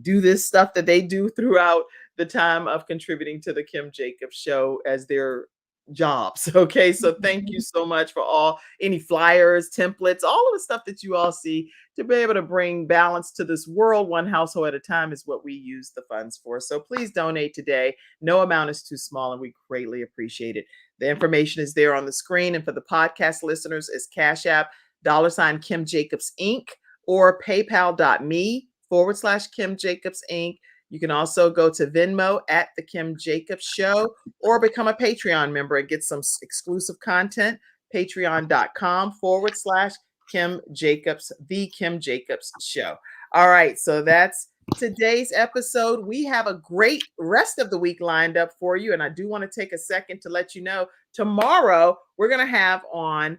do this stuff that they do throughout the time of contributing to the Kim Jacobs Show as their jobs. Okay. So thank you so much for any flyers, templates, all of the stuff that you all see to be able to bring balance to this world. One household at a time is what we use the funds for. So please donate today. No amount is too small, and we greatly appreciate it. The information is there on the screen. And for the podcast listeners, is Cash App, $ Kim Jacobs Inc., or PayPal.me/Kim Jacobs Inc. You can also go to Venmo at The Kim Jacobs Show, or become a Patreon member and get some exclusive content. Patreon.com/Kim Jacobs, The Kim Jacobs Show. All right. So that's today's episode. We have a great rest of the week lined up for you. And I do want to take a second to let you know tomorrow we're going to have on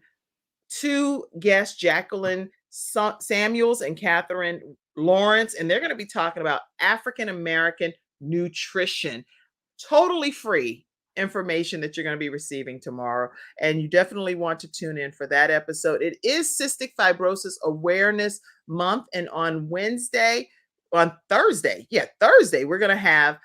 two guests, Jacqueline Samuels and Catherine Lawrence, and they're going to be talking about African American nutrition. Totally free information that you're going to be receiving tomorrow. And you definitely want to tune in for that episode. It is Cystic Fibrosis Awareness Month. And on Thursday, we're going to have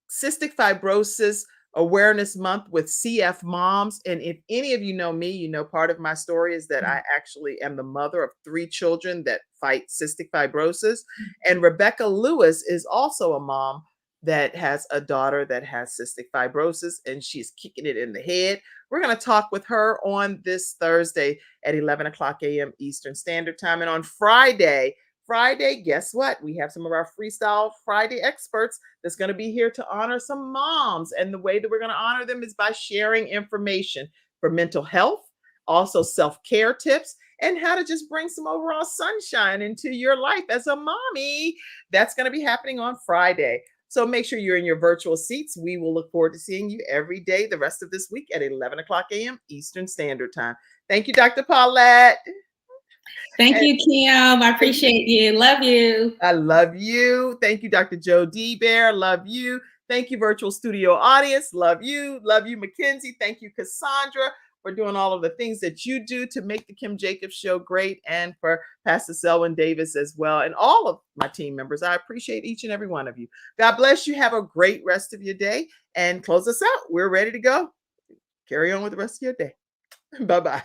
Cystic Fibrosis Awareness Month with CF Moms. And if any of you know me, you know part of my story is that I actually am the mother of 3 children that fight cystic fibrosis. And Rebecca Lewis is also a mom that has a daughter that has cystic fibrosis, and she's kicking it in the head. We're going to talk with her on this Thursday at 11 o'clock a.m. Eastern Standard Time. And on Friday, guess what? We have some of our Freestyle Friday experts that's going to be here to honor some moms. And the way that we're going to honor them is by sharing information for mental health, also self-care tips, and how to just bring some overall sunshine into your life as a mommy. That's going to be happening on Friday. So make sure you're in your virtual seats. We will look forward to seeing you every day the rest of this week at 11 o'clock a.m. Eastern Standard Time. Thank you, Dr. Paulette. Thank you, Kim. I appreciate you. Love you. I love you. Thank you, Dr. Joe Dee Baer. Love you. Thank you, virtual studio audience. Love you. Love you, Mackenzie. Thank you, Cassandra, for doing all of the things that you do to make the Kim Jacobs Show great, and for Pastor Selwyn Davis as well, and all of my team members. I appreciate each and every one of you. God bless you. Have a great rest of your day, and close us out. We're ready to go. Carry on with the rest of your day. Bye-bye.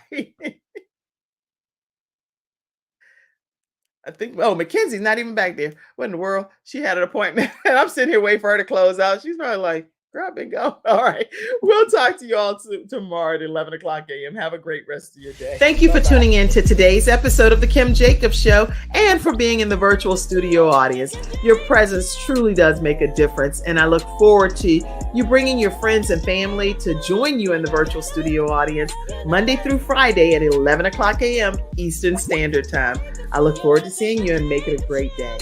I think, oh, Mackenzie's not even back there. What in the world? She had an appointment, and I'm sitting here waiting for her to close out. She's probably like, grab and go. All right. We'll talk to you all tomorrow at 11 o'clock a.m. Have a great rest of your day. Thank you for tuning in to today's episode of The Kim Jacobs Show, and for being in the virtual studio audience. Your presence truly does make a difference, and I look forward to you bringing your friends and family to join you in the virtual studio audience Monday through Friday at 11 o'clock a.m. Eastern Standard Time. I look forward to seeing you, and make it a great day.